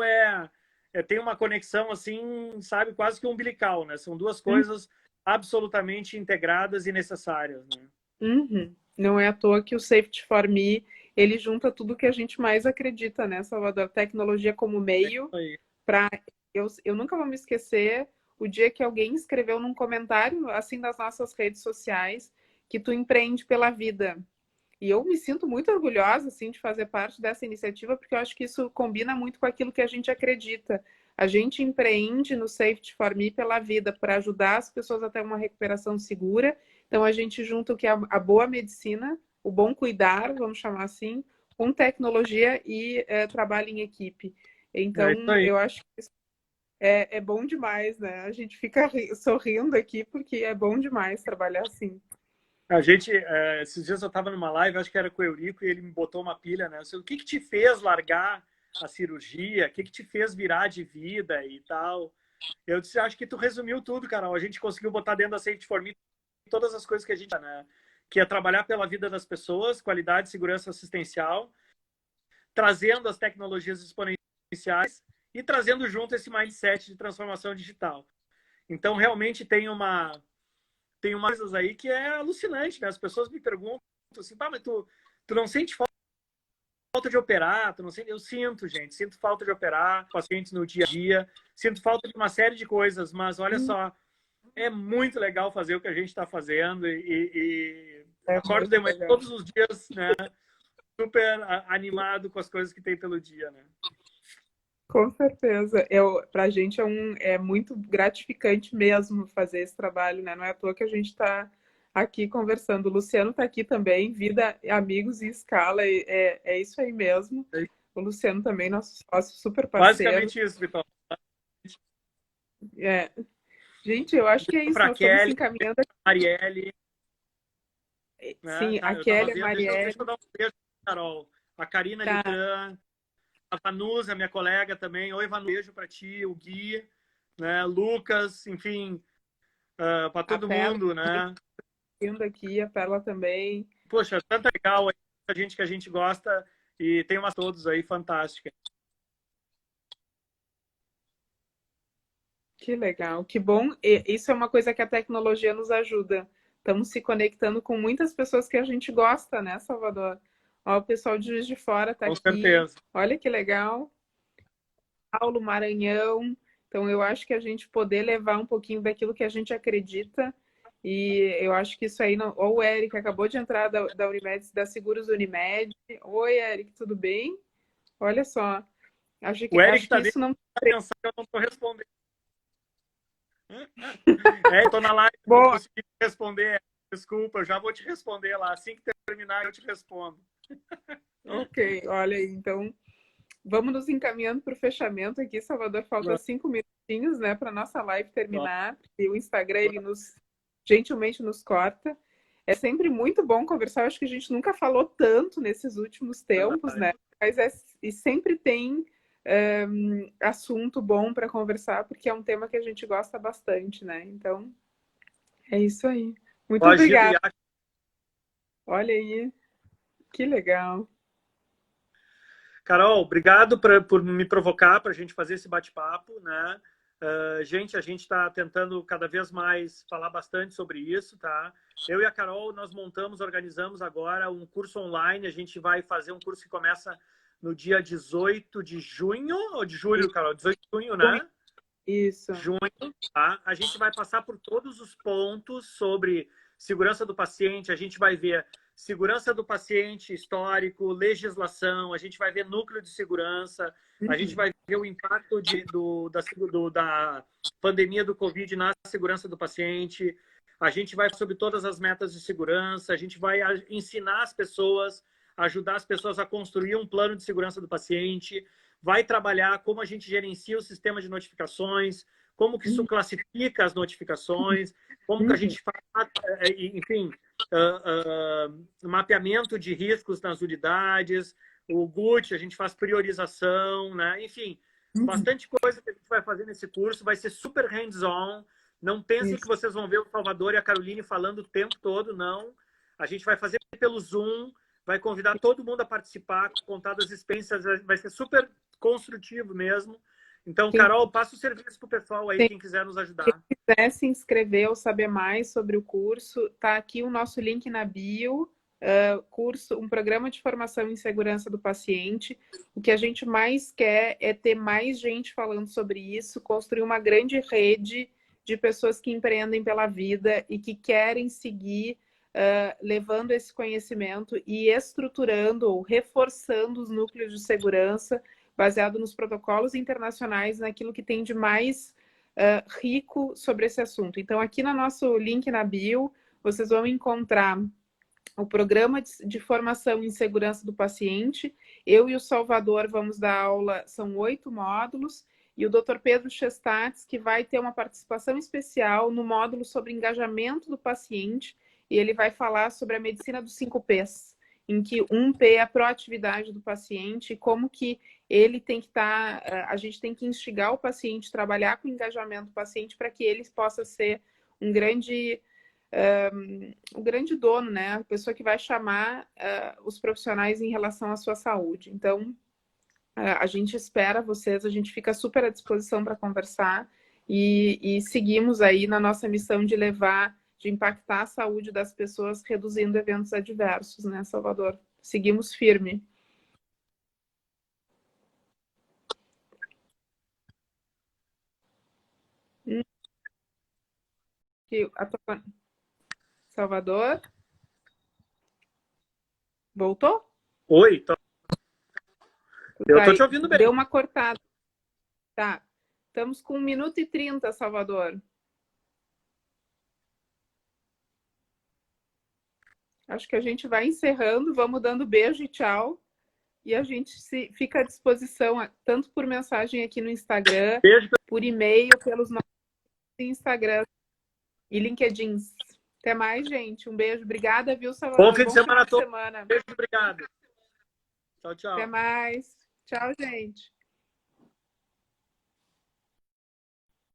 tem uma conexão, assim, sabe, quase que umbilical, né? São duas coisas absolutamente integradas e necessárias, né? Não é à toa que o Safety for Me, ele junta tudo que a gente mais acredita, né, Salvador? Tecnologia como meio para... Eu nunca vou me esquecer o dia que alguém escreveu num comentário, assim, das nossas redes sociais, que tu empreende pela vida. E eu me sinto muito orgulhosa, assim, de fazer parte dessa iniciativa, porque eu acho que isso combina muito com aquilo que a gente acredita. A gente empreende no Safety for Me pela vida, para ajudar as pessoas a ter uma recuperação segura. Então, a gente junta o que é a boa medicina, o bom cuidar, vamos chamar assim, com tecnologia e trabalho em equipe. Então, eu acho que isso é bom demais, né? A gente fica sorrindo aqui, porque é bom demais trabalhar assim. Esses dias eu estava numa live, acho que era com o Eurico, e ele me botou uma pilha, né? O que te fez largar a cirurgia? O que te fez virar de vida e tal? Eu disse, acho que tu resumiu tudo, Carol. A gente conseguiu botar dentro da Safety for Me todas as coisas que a gente, né? Que é trabalhar pela vida das pessoas, qualidade e segurança assistencial, trazendo as tecnologias exponenciais e trazendo junto esse mindset de transformação digital. Então, realmente tem umas coisas aí que é alucinante, né? As pessoas me perguntam assim, mas tu não sente falta de operar? Tu não sente? Eu sinto, gente. Sinto falta de operar pacientes no dia a dia. Sinto falta de uma série de coisas, mas olha só, é muito legal fazer o que a gente está fazendo e acordo de manhã todos os dias, né? Super animado com as coisas que tem pelo dia, né? Com certeza. Para a gente é muito gratificante mesmo fazer esse trabalho, né? Não é à toa que a gente está aqui conversando. O Luciano está aqui também, vida, amigos e escala, é isso aí mesmo. O Luciano também, nosso sócio, super parceiro. Basicamente isso, Vitor. Gente, eu acho que é isso. Nós estamos se encaminhando aqui. Marielle. Sim, né? a Kelly, a Marielle. Deixa eu dar um beijo, Carol. A Karina Litran, a Vanusa, minha colega também. Oi, Vanusa, beijo para ti, o Gui, né? Lucas, enfim, para todo mundo, né? Vindo aqui, a Perla também. Poxa, tanta legal, a gente que a gente gosta e tem umas todos aí fantásticas. Que legal, que bom. E isso é uma coisa que a tecnologia nos ajuda. Estamos se conectando com muitas pessoas que a gente gosta, né, Salvador? Ó, o pessoal de Juiz de Fora está aqui. Com certeza. Olha que legal. Paulo, Maranhão. Então, eu acho que a gente poder levar um pouquinho daquilo que a gente acredita. E eu acho que isso aí não. Ó, o Eric acabou de entrar da Unimed, da Seguros Unimed. Oi, Eric, tudo bem? Olha só. Acho que, o Eric acho que isso não. Pensando que eu não estou respondendo. Estou na live, Boa. não consegui responder. Desculpa, eu já vou te responder lá. Assim que terminar, eu te respondo. Ok, olha aí, então Vamos nos encaminhando para o fechamento aqui, Salvador. Falta 5 minutinhos, né, para nossa live terminar. E o Instagram, ele gentilmente nos corta. É sempre muito bom conversar. Eu acho que a gente nunca falou tanto nesses últimos tempos, né? Mas e sempre tem assunto bom para conversar, porque é um tema que a gente gosta bastante, né? Então, é isso aí. Muito obrigada. Olha aí, que legal. Carol, obrigado por me provocar para a gente fazer esse bate-papo, né? Gente, a gente está tentando cada vez mais falar bastante sobre isso, tá? Eu e a Carol, nós organizamos agora um curso online. A gente vai fazer um curso que começa no dia 18 de junho, ou de julho, Carol? 18 de junho, né? Isso. Junho, tá? A gente vai passar por todos os pontos sobre segurança do paciente. A gente vai ver segurança do paciente, histórico, legislação, a gente vai ver núcleo de segurança, a gente vai ver o impacto da pandemia do Covid na segurança do paciente, a gente vai sobre todas as metas de segurança, a gente vai ensinar as pessoas, ajudar as pessoas a construir um plano de segurança do paciente, vai trabalhar como a gente gerencia o sistema de notificações, como que isso classifica as notificações, como que a gente faz, enfim, mapeamento de riscos nas unidades, o GUT, a gente faz priorização, né? Enfim, bastante coisa que a gente vai fazer nesse curso, vai ser super hands-on. Não pensem que vocês vão ver o Salvador e a Caroline falando o tempo todo, não. A gente vai fazer pelo Zoom, vai convidar todo mundo a participar, contar das experiências, vai ser super construtivo mesmo. Então, Carol, passa o serviço para o pessoal aí, quem quiser nos ajudar. Quem quiser se inscrever ou saber mais sobre o curso, tá aqui o nosso link na bio, um programa de formação em segurança do paciente. O que a gente mais quer é ter mais gente falando sobre isso, construir uma grande rede de pessoas que empreendem pela vida e que querem seguir levando esse conhecimento e estruturando ou reforçando os núcleos de segurança baseado nos protocolos internacionais, naquilo que tem de mais rico sobre esse assunto. Então, aqui no nosso link na bio, vocês vão encontrar o programa de formação em segurança do paciente. Eu e o Salvador vamos dar aula, são 8 módulos, e o Dr. Pedro Chestats, que vai ter uma participação especial no módulo sobre engajamento do paciente, e ele vai falar sobre a medicina dos 5 P's, em que 1P é a proatividade do paciente, como que ele tem que estar, a gente tem que instigar o paciente, trabalhar com o engajamento do paciente para que ele possa ser um grande dono, né? A pessoa que vai chamar os profissionais em relação à sua saúde. Então, a gente espera vocês, a gente fica super à disposição para conversar e seguimos aí na nossa missão de impactar a saúde das pessoas, reduzindo eventos adversos, né, Salvador? Seguimos firme. Salvador? Voltou? Oi, eu tô te ouvindo bem. Deu uma cortada. Tá. Estamos com 1 minuto e 30, Salvador. Acho que a gente vai encerrando, vamos dando beijo e tchau. E a gente fica à disposição, tanto por mensagem aqui no Instagram, por e-mail, pelos nossos Instagram e LinkedIn. Até mais, gente. Um beijo. Obrigada, viu, Salvador? Bom fim de semana a todos. Beijo, obrigado. Tchau, tchau. Até mais. Tchau, gente.